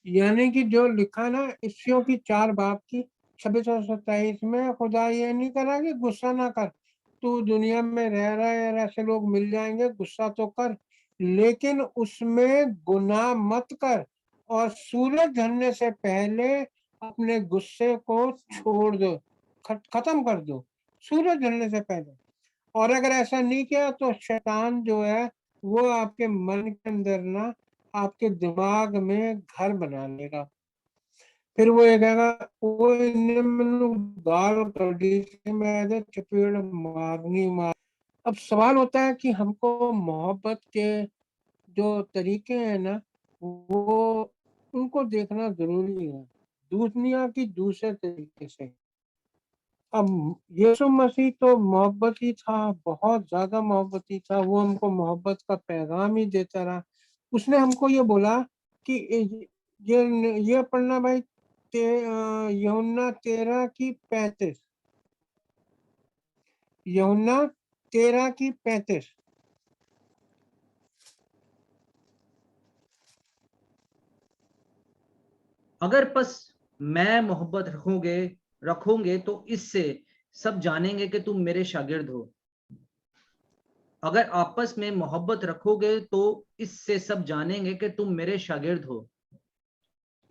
[SPEAKER 8] यानी कि जो लिखा ना इफ्सियों की 4 बाब की 26 और 27 में, खुदा ये नहीं करा कि गुस्सा ना कर, तू दुनिया में रह रहा है, ऐसे लोग मिल जाएंगे, गुस्सा तो कर लेकिन उसमें गुनाह मत कर, और सूरज ढलने से पहले अपने गुस्से को छोड़ दो, खत्म कर दो सूरज ढलने से पहले। और अगर ऐसा नहीं किया तो शैतान जो है वो आपके मन के अंदर ना, आपके दिमाग में घर बना लेगा। फिर वो ये कहेगा वो इन्हें मैंने गाल कर दी थी, मैं चपेड़ मारनी मार। अब सवाल होता है कि हमको मोहब्बत के जो तरीके हैं ना वो उनको देखना जरूरी है दुनिया की दूसरे तरीके से। अब यीशु मसीह तो मोहब्बती था, बहुत ज्यादा मोहब्बती था, वो हमको मोहब्बत का पैगाम ही देता रहा। उसने हमको ये बोला कि ये पढ़ना भाई, यूहन्ना 13 की 35, यूहन्ना 13 की 35।
[SPEAKER 1] अगर बस मैं मोहब्बत रखोगे तो इससे सब जानेंगे कि तुम मेरे शागिर्द हो। अगर आपस में मोहब्बत रखोगे तो इससे सब जानेंगे कि तुम मेरे शागिर्द हो।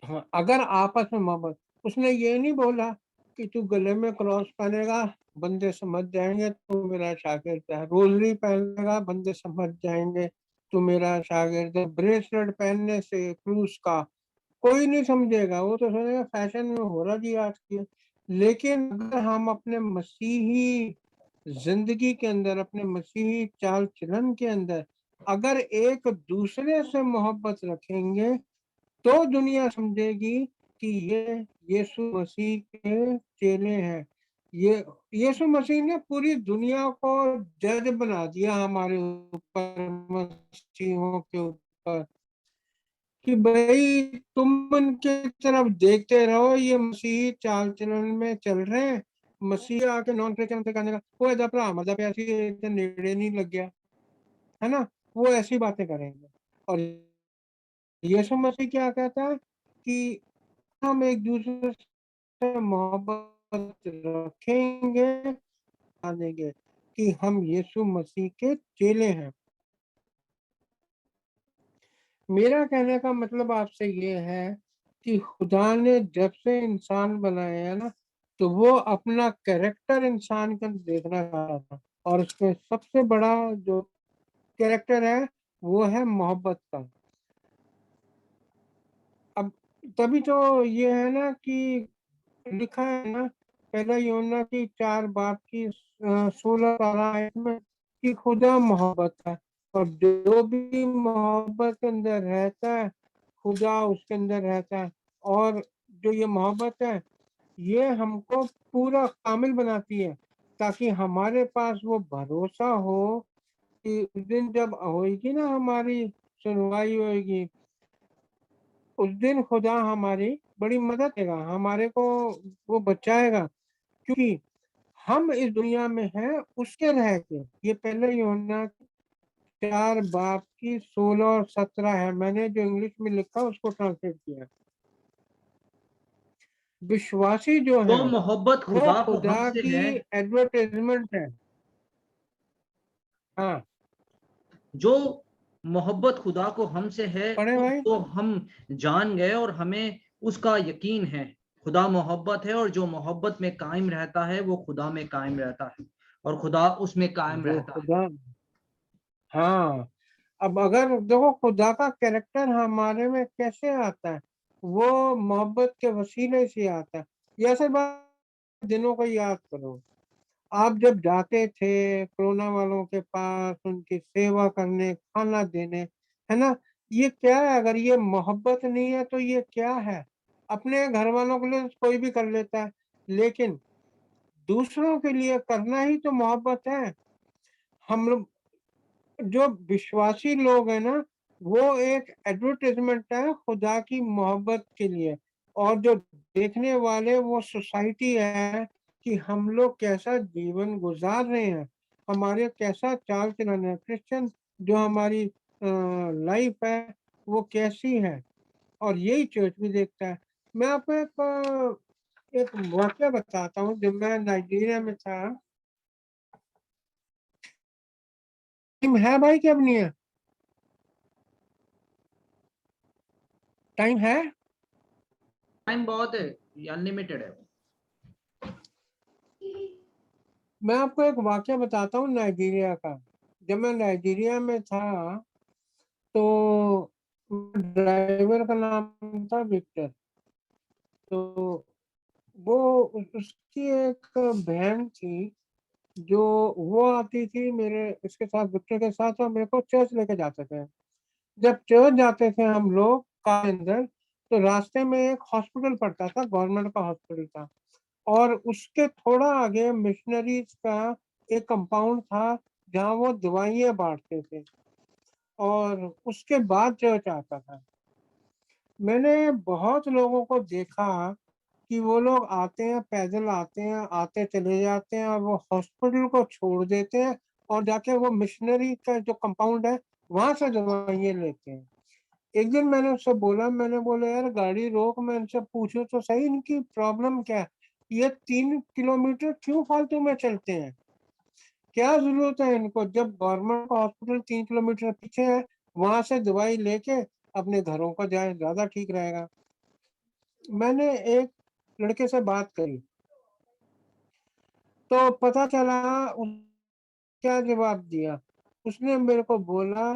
[SPEAKER 8] हाँ, अगर आपस में मोहब्बत, उसने ये नहीं बोला कि तू गले में क्रॉस पहनेगा बंदे समझ जाएंगे तू मेरा शागिर्द है, रोजरी पहनेगा बंदे समझ जाएंगे तू मेरा शागिर्द है, ब्रेसलेट पहनने से क्रूस का कोई नहीं समझेगा, वो तो समझेगा फैशन में हो रहा जी आज की। लेकिन अगर हम अपने मसीही जिंदगी के अंदर, अपने मसीही चाल चलन के अंदर अगर एक दूसरे से मोहब्बत रखेंगे तो दुनिया समझेगी कि ये यीशु मसीह के चेले हैं। ये यीशु मसीह ने पूरी दुनिया को जज बना दिया हमारे ऊपर, मसीहों के ऊपर, कि भाई तुम उनके तरफ देखते रहो, ये मसीही चाल चलन में चल रहे हैं। मसीह आके नॉन क्रिश्चियन से कहने का वो ऐसा भरा मतलब ऐसी नेड़े नहीं लग गया, है ना, वो ऐसी बातें करेंगे। और यीशु मसीह क्या कहता है कि हम एक दूसरे से मोहब्बत रखेंगे, जानेंगे कि हम यीशु मसीह के चेले हैं। मेरा कहने का मतलब आपसे ये है कि खुदा ने जब से इंसान बनाया है ना, तो वो अपना कैरेक्टर इंसान के अंदर देखना चाह रहा था, और उसमें सबसे बड़ा जो कैरेक्टर है वो है मोहब्बत का। अब तभी तो ये है ना कि लिखा है ना पहला यूहन्ना की 4 बाब की 16 आयत में कि खुदा मोहब्बत है, और जो भी मोहब्बत के अंदर रहता है खुदा उसके अंदर रहता है। और जो ये मोहब्बत है ये हमको पूरा कामिल बनाती है, ताकि हमारे पास वो भरोसा हो कि उस दिन जब होगी ना हमारी सुनवाई होगी, उस दिन खुदा हमारी बड़ी मदद करेगा, हमारे को वो बचाएगा, क्योंकि हम इस दुनिया में हैं उसके रह के। ये पहले यूहन्ना 4 बाब की 16 और 17 है, मैंने जो इंग्लिश में लिखा उसको ट्रांसलेट किया। विश्वासी जो
[SPEAKER 1] तो
[SPEAKER 8] है
[SPEAKER 1] मोहब्बत
[SPEAKER 8] वो
[SPEAKER 1] खुदा को
[SPEAKER 8] खुदा
[SPEAKER 1] हमसे
[SPEAKER 8] की
[SPEAKER 1] है,
[SPEAKER 8] एडवर्टाइजमेंट है। हाँ
[SPEAKER 1] जो मोहब्बत खुदा को हमसे है
[SPEAKER 8] पढ़े भाई।
[SPEAKER 1] तो हम जान गए और हमें उसका यकीन है। खुदा मोहब्बत है और जो मोहब्बत में कायम रहता है वो खुदा में कायम रहता है और खुदा उसमें कायम
[SPEAKER 8] जो
[SPEAKER 1] रहता है।
[SPEAKER 8] खुदा, हाँ, अब अगर देखो खुदा का कैरेक्टर हमारे में कैसे आता है, वो मोहब्बत के वसीले से आता है। ये ऐसे बात दिनों को याद करो, आप जब जाते थे कोरोना वालों के पास उनकी सेवा करने, खाना देने, है ना, ये क्या है? अगर ये मोहब्बत नहीं है तो ये क्या है? अपने घर वालों के लिए कोई भी कर लेता है, लेकिन दूसरों के लिए करना ही तो मोहब्बत है। हम लोग जो विश्वासी लोग हैं ना, वो एक एडवर्टाइजमेंट है खुदा की मोहब्बत के लिए, और जो देखने वाले वो सोसाइटी है कि हम लोग कैसा जीवन गुजार रहे हैं, हमारे कैसा चाल चलन है, क्रिश्चियन जो हमारी लाइफ है वो कैसी है, और यही चर्च भी देखता है। मैं आपको एक वाक्य बताता हूँ। जब मैं नाइजीरिया में था, टाइम है भाई कि अब नहीं है? टाइम है?
[SPEAKER 1] टाइम बहुत है, अनलिमिटेड है।
[SPEAKER 8] मैं आपको एक वाक्य बताता हूँ नाइजीरिया का। जब मैं नाइजीरिया में था तो ड्राइवर का नाम था विक्टर, तो वो उसकी एक बहन थी जो वो आती थी मेरे इसके साथ, विक्टर के साथ, और मेरे को चर्च लेके जाते थे। जब चर्च जाते थे हम लोग कार के अंदर, तो रास्ते में एक हॉस्पिटल पड़ता था, गवर्नमेंट का हॉस्पिटल था, और उसके थोड़ा आगे मिशनरीज का एक कंपाउंड था जहाँ वो दवाइयाँ बांटते थे, और उसके बाद चर्च आता था। मैंने बहुत लोगों को देखा कि वो लोग आते हैं, पैदल आते हैं, आते चले जाते हैं, और वो हॉस्पिटल को छोड़ देते हैं और जाके वो मिशनरी का जो कंपाउंड है वहां से दवाइयाँ लेते हैं। एक दिन मैंने उससे बोला, मैंने बोला यार गाड़ी रोक, मैं इनसे पूछूं तो सही इनकी प्रॉब्लम क्या है, ये 3 किलोमीटर क्यों फालतू में चलते हैं, क्या जरूरत है इनको, जब गवर्नमेंट का हॉस्पिटल 3 किलोमीटर पीछे है, वहां से दवाई लेके अपने घरों को जाए, ज्यादा ठीक रहेगा। मैंने एक लड़के से बात करी तो पता चला क्या जवाब दिया। उसने मेरे को बोला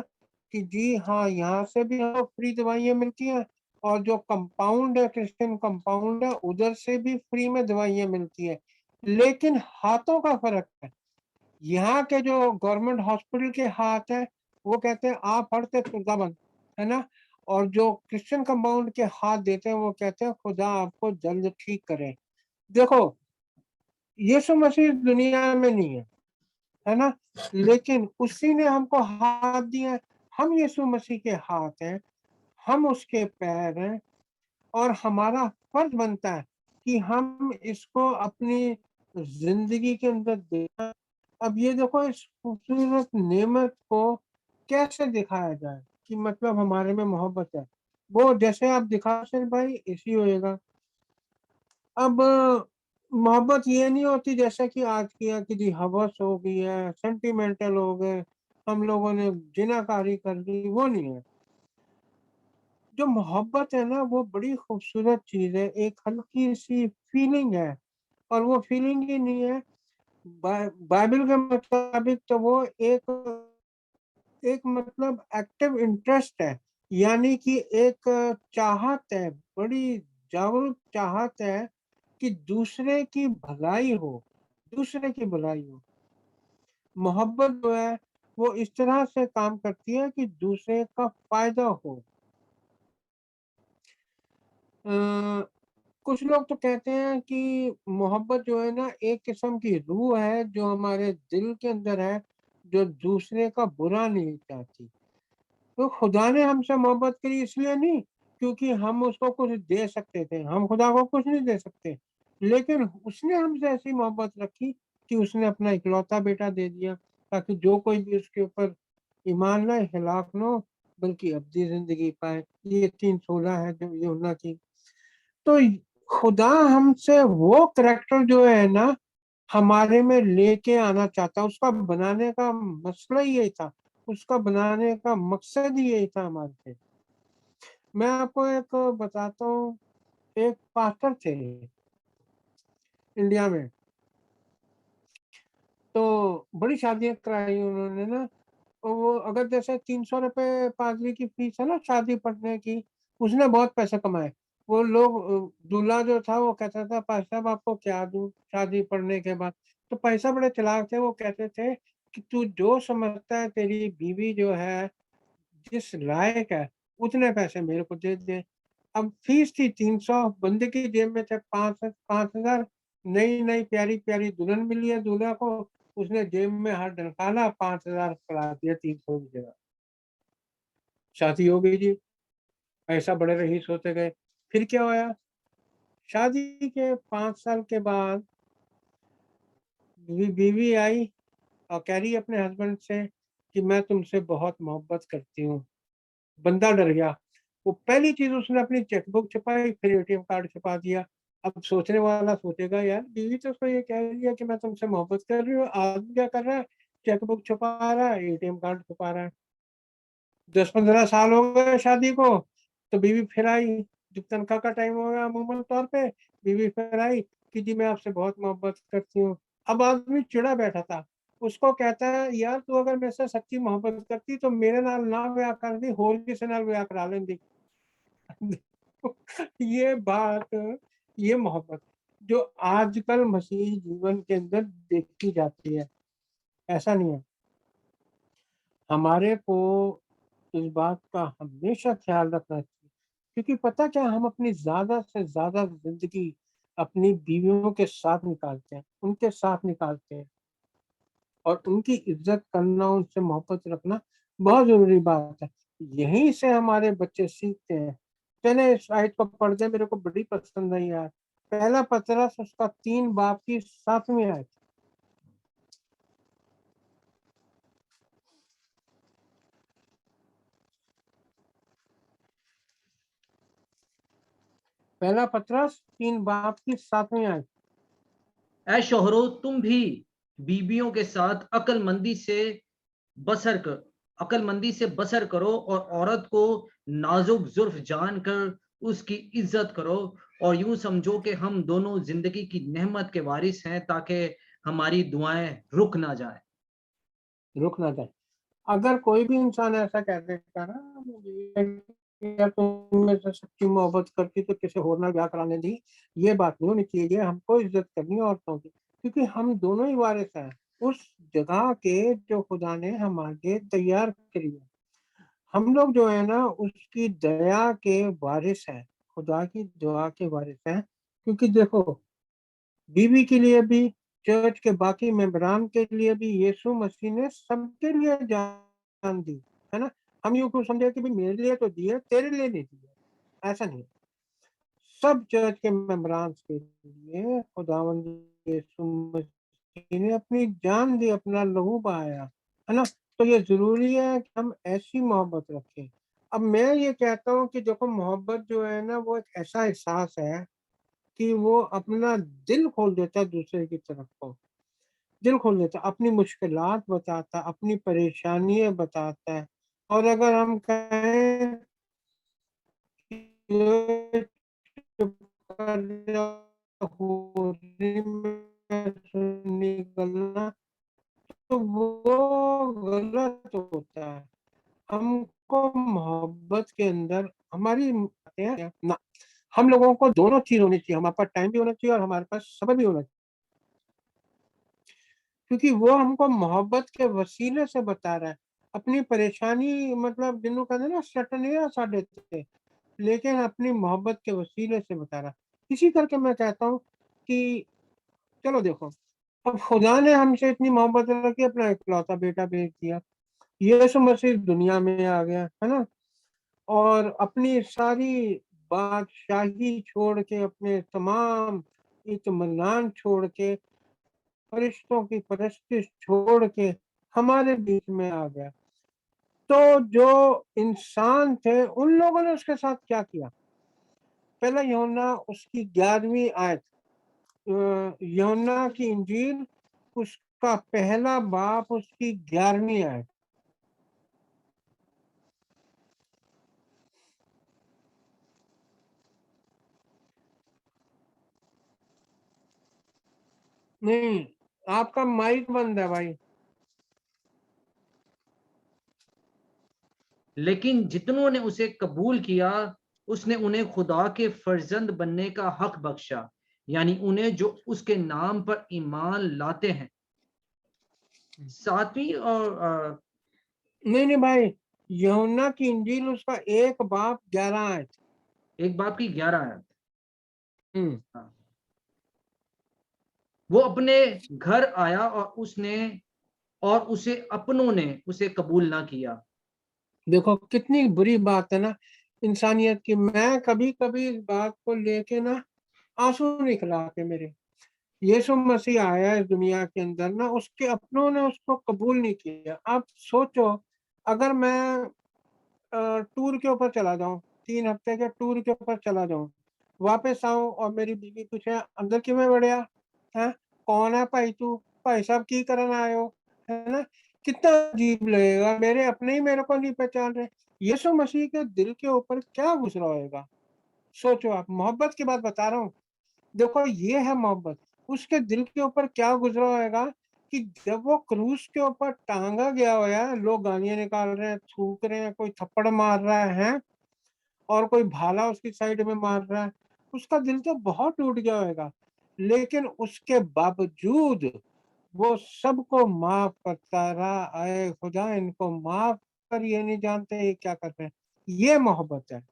[SPEAKER 8] कि जी हाँ, यहाँ से भी हमें फ्री दवाइयाँ मिलती हैं, और जो कंपाउंड है, क्रिश्चियन कंपाउंड है, उधर से भी फ्री में दवाइयाँ मिलती है, लेकिन हाथों का फर्क है। यहाँ के जो गवर्नमेंट हॉस्पिटल के हाथ है वो कहते हैं आप हटते खुदाबंद, है ना। और जो क्रिश्चियन कंपाउंड के हाथ देते हैं वो कहते हैं खुदा आपको जल्द ठीक करे। देखो यीशु मसीह दुनिया में नहीं है ना, लेकिन उसी ने हमको हाथ दिया। हम यीशु मसीह के हाथ हैं, हम उसके पैर हैं, और हमारा फर्ज बनता है कि हम इसको अपनी जिंदगी के अंदर देखें। अब ये देखो इस खूबसूरत नेमत को कैसे दिखाया जाए कि मतलब हमारे में मोहब्बत है। वो जैसे आप दिखा सर भाई इसी होएगा। अब मोहब्बत ये नहीं होती जैसा कि आज किया कि जी हवस हो गई है, सेंटिमेंटल हो गए, हम लोगों ने जिनाकारी कर दी, वो नहीं है। जो मोहब्बत है ना वो बड़ी खूबसूरत चीज है, एक हल्की सी फीलिंग है, और वो फीलिंग ही नहीं है। बाइबल के मुताबिक तो वो एक मतलब एक्टिव इंटरेस्ट है, यानी कि एक चाहत है, बड़ी जागरूक चाहत है कि दूसरे की भलाई हो, दूसरे की भलाई हो। मोहब्बत जो है वो इस तरह से काम करती है कि दूसरे का फायदा हो। कुछ लोग तो कहते हैं कि मोहब्बत जो है ना एक किस्म की रूह है जो हमारे दिल के अंदर है, जो दूसरे का बुरा नहीं चाहती। तो खुदा ने हमसे मोहब्बत करी इसलिए नहीं क्योंकि हम उसको कुछ दे सकते थे, हम खुदा को कुछ नहीं दे सकते, लेकिन उसने हमसे ऐसी मोहब्बत रखी कि उसने अपना इकलौता बेटा दे दिया ताकि जो कोई भी उसके ऊपर ईमान लाए हिलाक न हो बल्कि अब्दी जिंदगी पाए। ये 3:16 है जो यूहन्ना की। तो खुदा हमसे वो करैक्टर जो है ना हमारे में लेके आना चाहता, उसका बनाने का मसला ही यही था, उसका बनाने का मकसद ही यही था हमारे से। मैं आपको एक बताता हूँ, एक पास्टर थे इंडिया में, तो बड़ी शादियां कराई उन्होंने ना। और वो अगर जैसे 300 रुपए पादरी की फीस है ना शादी पढ़ने की, उसने बहुत पैसे कमाए। वो लोग दूल्हा जो था वो कहता था पास्टर साहब आपको क्या दूं शादी पढ़ने के बाद। तो पैसा बड़े चालाक थे, वो कहते थे कि तू जो समझता है तेरी बीवी जो है जिस लायक है उतने पैसे मेरे को दे दे। अब फीस थी 300, बंदे की जेब में थे 5,000। नई नई प्यारी प्यारी दुल्हन मिली है दूल्हा को, उसने जेब में हाथ डाला, 5,000 करा दिया 300 की जगह। शादी हो गई जी, पैसा बड़े रईस होते गए। फिर क्या होया, शादी के 5 साल के बाद बीवी आई और कह रही अपने हस्बैंड से कि मैं तुमसे बहुत मोहब्बत करती हूँ। बंदा डर गया, वो पहली चीज उसने अपनी चेकबुक छुपाई, फिर एटीएम कार्ड छुपा दिया। अब सोचने वाला सोचेगा यार बीवी तो उसको ये कह रही है कि मैं तुमसे मोहब्बत कर रही हूँ, आदमी क्या कर रहा है, चेकबुक छुपा रहा है, एटीएम कार्ड छुपा रहा है। 10-15 साल हो गए शादी को, तो बीवी फिर आई, जब तनख्वाह का टाइम हो गया अमूमन तौर पे, बीवी फिर आई कि जी मैं आपसे बहुत मोहब्बत करती हूँ। अब आदमी चिड़ा बैठा था, उसको कहता है यार तू अगर मेरे से सच्ची मोहब्बत करती तो मेरे नाल ना ब्याह कर दी, होर किसी नाल ब्याह करा लेंदी। ये बात, ये मोहब्बत जो आजकल मसीही जीवन के अंदर देखी जाती है, ऐसा नहीं है। हमारे को इस बात का हमेशा ख्याल रखना चाहिए, क्योंकि पता क्या हम अपनी ज्यादा से ज्यादा जिंदगी अपनी बीवियों के साथ निकालते हैं, उनके साथ निकालते हैं, और उनकी इज्जत करना, उनसे मोहब्बत रखना बहुत जरूरी बात है। यहीं से हमारे बच्चे सीखते हैं। चले इस आयत को पढ़ दे, मेरे को बड़ी पसंद आई यार। पहला पतरस उसका 3 बाब की 7वीं आयत। पहला पतरस 3 बाब की 7वीं आयत।
[SPEAKER 1] ऐ शोहरों तुम भी बीबियों के साथ अकलमंदी से बसर करो और औरत को नाजुक जुर्फ जानकर उसकी इज्जत करो, और यूं समझो कि हम दोनों जिंदगी की नेमत के वारिस हैं ताकि हमारी दुआएं रुक ना जाए।
[SPEAKER 8] रुक ना जाए। अगर कोई भी इंसान ऐसा कह देगा ना मुझे यार तुम मेरे से सच्ची मोहब्बत करती तो किसी और ना ब्याह कराने दी, ये बात नहीं होनी चाहिए। हमको इज्जत करनी है औरतों की, क्योंकि हम दोनों ही वारिस हैं। उस जगह के जो खुदा ने हमारे लिए तैयार करी है। हम लोग जो है ना उसकी दया के वारिस हैं, खुदा की दुआ के वारिस हैं। क्योंकि देखो, बीवी के लिए भी, चर्च के बाकी मेंबरान के लिए भी यीशु मसीह ने सबके लिए जान दी, है ना। हम यूँ क्यों समझे कि भाई मेरे लिए तो दी है, तेरे लिए नहीं दी है, ऐसा नहीं। सब चर्च के मेंबरान के लिए खुदावंद यीशु मसीह ने अपनी जान दी, अपना लहू बहाया, है ना। तो ये जरूरी है कि हम ऐसी मोहब्बत रखें। अब मैं ये कहता हूँ कि देखो, मोहब्बत जो है ना वो एक ऐसा एहसास है कि वो अपना दिल खोल देता है दूसरे की तरफ को, दिल खोल देता है, अपनी मुश्किलात बताता है, अपनी परेशानियां बताता है। और अगर हम कहें कि चुप कर जाओ, होली में सुन निकलना, तो वो गलत होता है। हमको मोहब्बत के अंदर हमारी ना, हम लोगों को दोनों चीज होनी चाहिए, हमारे पास टाइम भी होना चाहिए और हमारे पास समय भी होना चाहिए। क्योंकि वो हमको मोहब्बत के वसीले से बता रहा है अपनी परेशानी, मतलब जिन्हों का ना सटनिया साढ़े थे, लेकिन अपनी मोहब्बत के वसीले से बता रहा है। इसी करके मैं कहता हूँ कि चलो देखो, अब खुदा ने हमसे इतनी मोहब्बत रखी, अपना इकलौता बेटा भेज दिया, यीशु मसीह दुनिया में आ गया, है ना। और अपनी सारी बादशाही छोड़ के, अपने तमाम इत्मीनान छोड़ के, फरिश्तों की परस्तिश छोड़ के हमारे बीच में आ गया। तो जो इंसान थे उन लोगों ने उसके साथ क्या किया? पहला यूहन्ना उसकी 11वीं आयत, यूहन्ना की इंजील उसका पहला बाप उसकी 11वीं आयत। नहीं, आपका माइक बंद है भाई।
[SPEAKER 1] लेकिन जितनों ने उसे कबूल किया, उसने उन्हें खुदा के फर्जंद बनने का हक बख्शा, यानी उन्हें जो उसके नाम पर ईमान लाते हैं। 7वीं और
[SPEAKER 8] नहीं भाई, यूहन्ना की इंजील उसका एक बाप 11 आयत।
[SPEAKER 1] एक बाप की 11 आयत।
[SPEAKER 8] हम्म।
[SPEAKER 1] वो अपने घर आया और उसे अपनों ने उसे कबूल ना किया।
[SPEAKER 8] देखो कितनी बुरी बात है ना इंसानियत की। मैं कभी कभी इस बात को लेके ना आंसू निकला के मेरे। यीशु मसीह आया इस दुनिया के अंदर ना, उसके अपनों ने उसको कबूल नहीं किया। आप सोचो, अगर मैं टूर के ऊपर चला जाऊं, 3 हफ्ते के टूर के ऊपर चला जाऊं, वापस आऊं और मेरी बीवी पूछे अंदर किवें बढ़िया है, कौन है भाई तू, भाई साहब की करन आए हो, है ना। कितना अजीब लगेगा, मेरे अपने ही मेरे को नहीं पहचान रहे। यीशु मसीह के दिल के ऊपर क्या गुजरा होगा? सोचो आप, मोहब्बत की बात बता रहा हूँ। देखो ये है मोहब्बत, उसके दिल के ऊपर क्या गुजरा होगा कि जब वो क्रूस के ऊपर टांगा गया हुआ है, लोग गालियां निकाल रहे हैं, थूक रहे हैं, कोई थप्पड़ मार रहा है और कोई भाला उसकी साइड में मार रहा है, उसका दिल तो बहुत टूट गया होगा। लेकिन उसके बावजूद वो सबको माफ करता रहा। आए खुदा इनको माफ कर, ये नहीं जानते ये क्या कर रहे हैं। ये मोहब्बत है।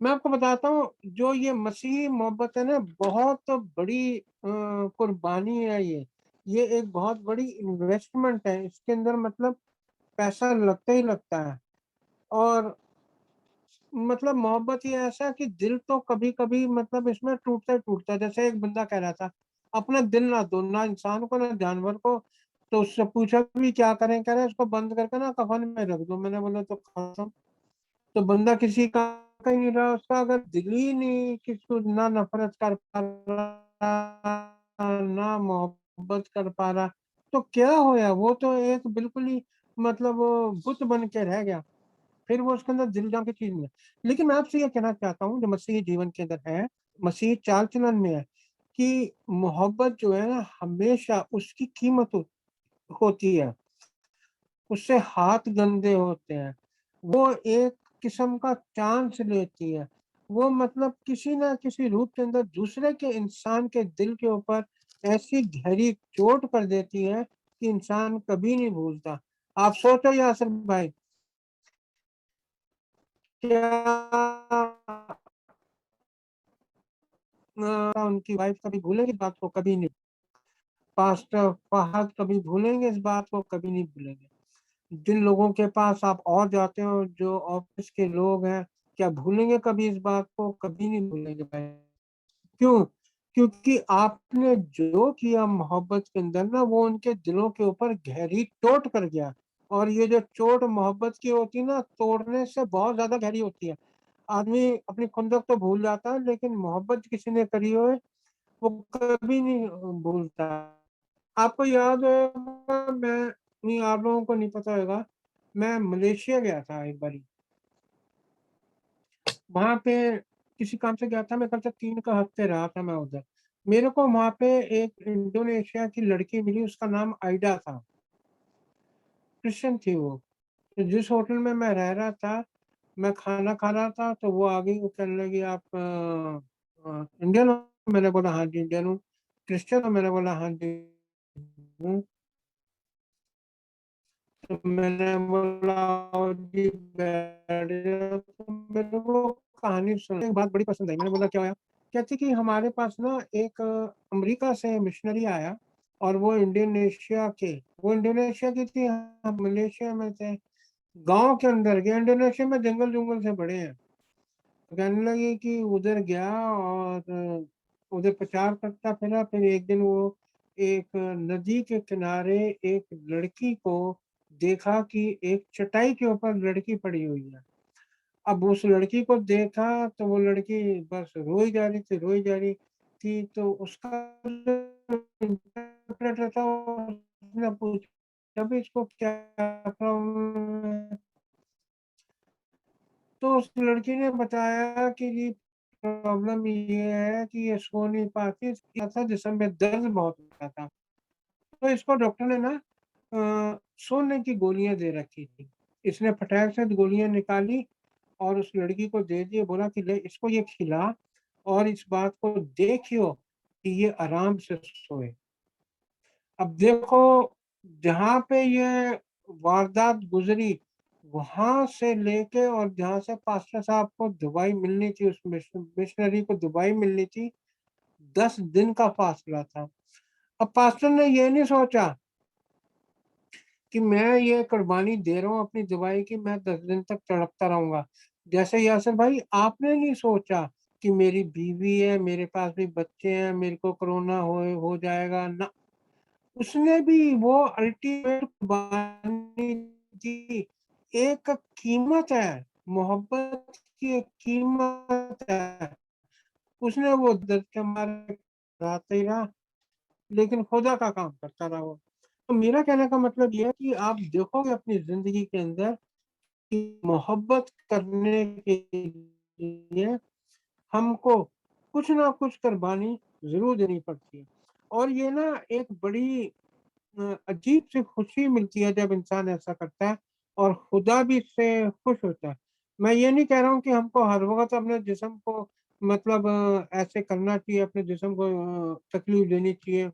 [SPEAKER 8] मैं आपको बताता हूँ, जो ये मसीही मोहब्बत है ना, बहुत बड़ी कुर्बानी है ये एक बहुत बड़ी इन्वेस्टमेंट है। इसके अंदर मतलब पैसा लगता ही लगता है। और मतलब मोहब्बत ये ऐसा है कि दिल तो कभी कभी मतलब इसमें टूटता ही टूटता है। जैसे एक बंदा कह रहा था, अपना दिल ना दो, ना इंसान को ना जानवर को। तो उससे पूछा भी क्या करें, कह रहे इसको बंद करके ना कफन में रख दो। मैंने बोला तो खत्म। तो बंदा किसी का ही नहीं रहा, उसका अगर दिल ही नहीं, किसी को ना नफरत कर पा रहा ना मोहब्बत कर पा रहा, तो क्या होया? वो तो एक बिल्कुल ही मतलब बुत बन के रह गया। फिर वो उसके अंदर दिल जान की चीज नहीं है। लेकिन मैं आपसे ये कहना चाहता हूँ, जो मसीही जीवन के अंदर है, मसीही चाल चलन में है, कि मोहब्बत जो है ना हमेशा उसकी कीमत होती है, उससे हाथ गंदे होते हैं। वो एक किस्म का चांस लेती है। वो मतलब किसी ना किसी रूप के अंदर दूसरे के इंसान के दिल के ऊपर ऐसी गहरी चोट कर देती है कि इंसान कभी नहीं भूलता। आप सोचो यासर भाई, क्या उनकी वाइफ कभी भूलेगी इस बात को? कभी नहीं। पास्टर फहद कभी भूलेंगे इस बात को? कभी नहीं भूलेंगे। जिन लोगों के पास आप और जाते हो, जो ऑफिस के लोग हैं, क्या भूलेंगे कभी इस बात को? कभी नहीं भूलेंगे भाई। क्यों? क्योंकि आपने जो किया मोहब्बत के अंदर ना, वो उनके दिलों के ऊपर गहरी चोट कर गया। और ये जो चोट मोहब्बत की होती है ना, तोड़ने से बहुत ज्यादा गहरी होती है। आदमी अपनी खुंदक तो भूल जाता है, लेकिन मोहब्बत किसी ने करी हो वो कभी नहीं भूलता। आपको याद होगा, मैं नहीं, आप लोगों को नहीं पता होगा, मैं मलेशिया गया था एक बारी। वहां पे किसी काम से गया था, मैं कल से 3 का हफ्ते रहा था मैं उधर। मेरे को वहां पे एक इंडोनेशिया की लड़की मिली, उसका नाम आइडा था, क्रिश्चियन थी वो। तो जिस होटल में मैं रह रहा था, मैं खाना खा रहा था, तो वो आ गई, वो कहने लगी आप इंडियन हो? मैंने बोला हाँ जी इंडियन हूँ। क्रिश्चियन हो? मैंने बोला हाँ जी हूँ। तो मैंने बोला आओ जी बैठ जाओ। तो मेरे को कहानी सुन एक बात बड़ी पसंद आई। मैंने बोला क्या होया? कहती कि हमारे पास ना एक अमेरिका से मिशनरी आया, और वो इंडोनेशिया की थी, हम मलेशिया में थे। गांव के अंदर गया, इंडोनेशिया में जंगल जंगल से बड़े हैं। तो कहने लगी कि उधर गया और उधर प्रचार करता फिरा। फिर एक दिन वो एक नदी के किनारे एक लड़की को देखा कि एक चटाई के ऊपर लड़की पड़ी हुई है। अब उस लड़की को देखा तो वो लड़की बस रोई जा रही थी, रोई जा रही थी। तो उसका इंटरप्रेटर था, उसने पूछा भी इसको क्या प्रॉब्लम है? तो उस लड़की ने बताया कि जी प्रॉब्लम ये है कि ये सो नहीं पाती था, जिसम में दर्द बहुत होता था। तो इसको डॉक्टर ने ना सोने की गोलियां दे रखी थी। इसने फटाक से गोलियां निकाली और उस लड़की को दे दिए, बोला कि ले इसको ये खिला और इस बात को देखियो कि ये आराम से सोए। अब देखो, जहाँ पे ये वारदात गुजरी, वहां से लेके और जहाँ से पास्टर साहब को दवाई मिलनी थी, उस मिशनरी को दवाई मिलनी थी, 10 दिन का फासला था। अब पास्टर ने ये नहीं सोचा कि मैं ये कुर्बानी दे रहा हूँ अपनी दवाई की, मैं 10 दिन तक तड़पता रहूंगा। जैसे यासर भाई, आपने नहीं सोचा कि मेरी बीवी है, मेरे पास भी बच्चे हैं, मेरे को कोरोना हो जाएगा ना। उसने भी वो अल्टीमेट कुर्बानी दी। एक कीमत है, मोहब्बत की एक कीमत है। उसने वो दर्द के मारे रहता ही रहा, लेकिन खुदा का काम करता रहा वो। तो मेरा कहने का मतलब ये है कि आप देखोगे अपनी जिंदगी के अंदर कि मोहब्बत करने के लिए हमको कुछ ना कुछ कुर्बानी जरूर देनी पड़ती है। और ये ना एक बड़ी अजीब सी खुशी मिलती है जब इंसान ऐसा करता है, और खुदा भी इससे खुश होता है। मैं ये नहीं कह रहा हूँ कि हमको हर वक्त अपने जिस्म को मतलब ऐसे करना चाहिए, अपने जिस्म को तकलीफ देनी चाहिए।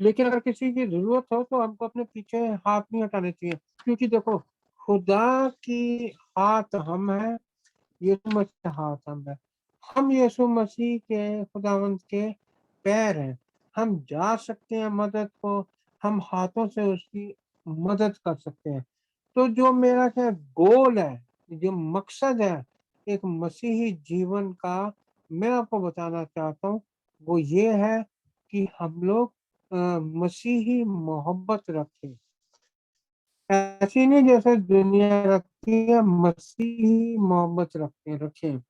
[SPEAKER 8] लेकिन अगर किसी की जरूरत हो तो हमको अपने पीछे हाथ नहीं हटाने चाहिए। क्योंकि देखो, खुदा की हाथ हम है, यीशु मसीह हाथ हम है। हम यीशु मसीह के खुदावंत के पैर हैं। हम जा सकते हैं मदद को, हम हाथों से उसकी मदद कर सकते हैं। तो जो मेरा क्या गोल है, जो मकसद है एक मसीही जीवन का, मैं आपको बताना चाहता हूँ, वो ये है कि हम लोग मसीही मोहब्बत रखें। ऐसी नहीं जैसे दुनिया रखती है, मसीही मोहब्बत रखें।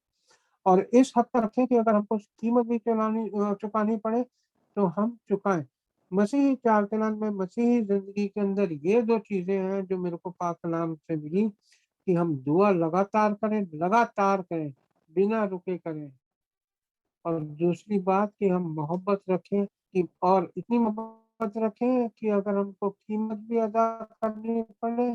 [SPEAKER 8] और इस हद तक रखें कि अगर हमको कीमत भी चुकानी पड़े तो हम चुकाएं। मसीही चाल चलन में, मसीही जिंदगी के अंदर ये 2 चीजें हैं जो मेरे को पाक कलाम से मिली, कि हम दुआ लगातार करें, बिना रुके करें। और दूसरी बात कि हम मोहब्बत रखें, कि और इतनी मोहब्बत रखें कि अगर हमको कीमत भी अदा करनी पड़े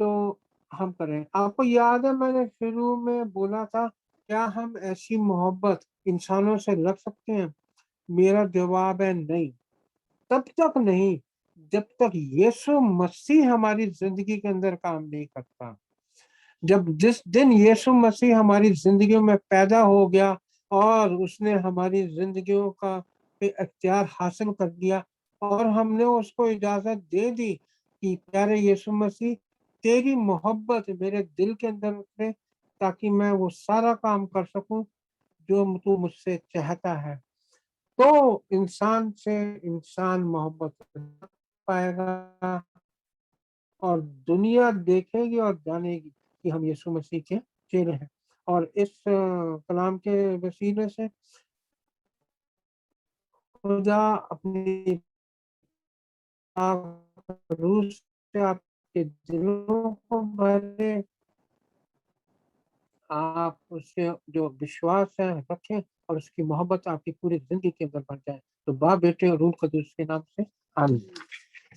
[SPEAKER 8] तो हम करें। आपको याद है मैंने शुरू में बोला था, क्या हम ऐसी मोहब्बत इंसानों से रख सकते हैं मेरा जवाब है नहीं। तब तक नहीं जब तक यीशु मसीह हमारी जिंदगी के अंदर काम नहीं करता। जिस दिन यीशु मसीह हमारी जिंदगी में पैदा हो गया और उसने हमारी जिंदगियों का पे अख्तियार हासिल कर लिया और हमने उसको इजाजत दे दी कि प्यारे यीशु मसीह तेरी मोहब्बत मेरे दिल के अंदर उतरे ताकि मैं वो सारा काम कर सकूं जो तू मुझसे चाहता है, तो इंसान से इंसान मोहब्बत कर पाएगा और दुनिया देखेगी और जानेगी कि हम यीशु मसीह के चेले हैं। और इस कलाम के वसीले से खुदा अपनी रूह से आपके दिलों को भरे, आप उससे जो विश्वास है रखें और उसकी मोहब्बत आपकी पूरी जिंदगी के अंदर बढ़ जाए। तो बाप, बेटे और रूह कदूस के नाम से आमीन।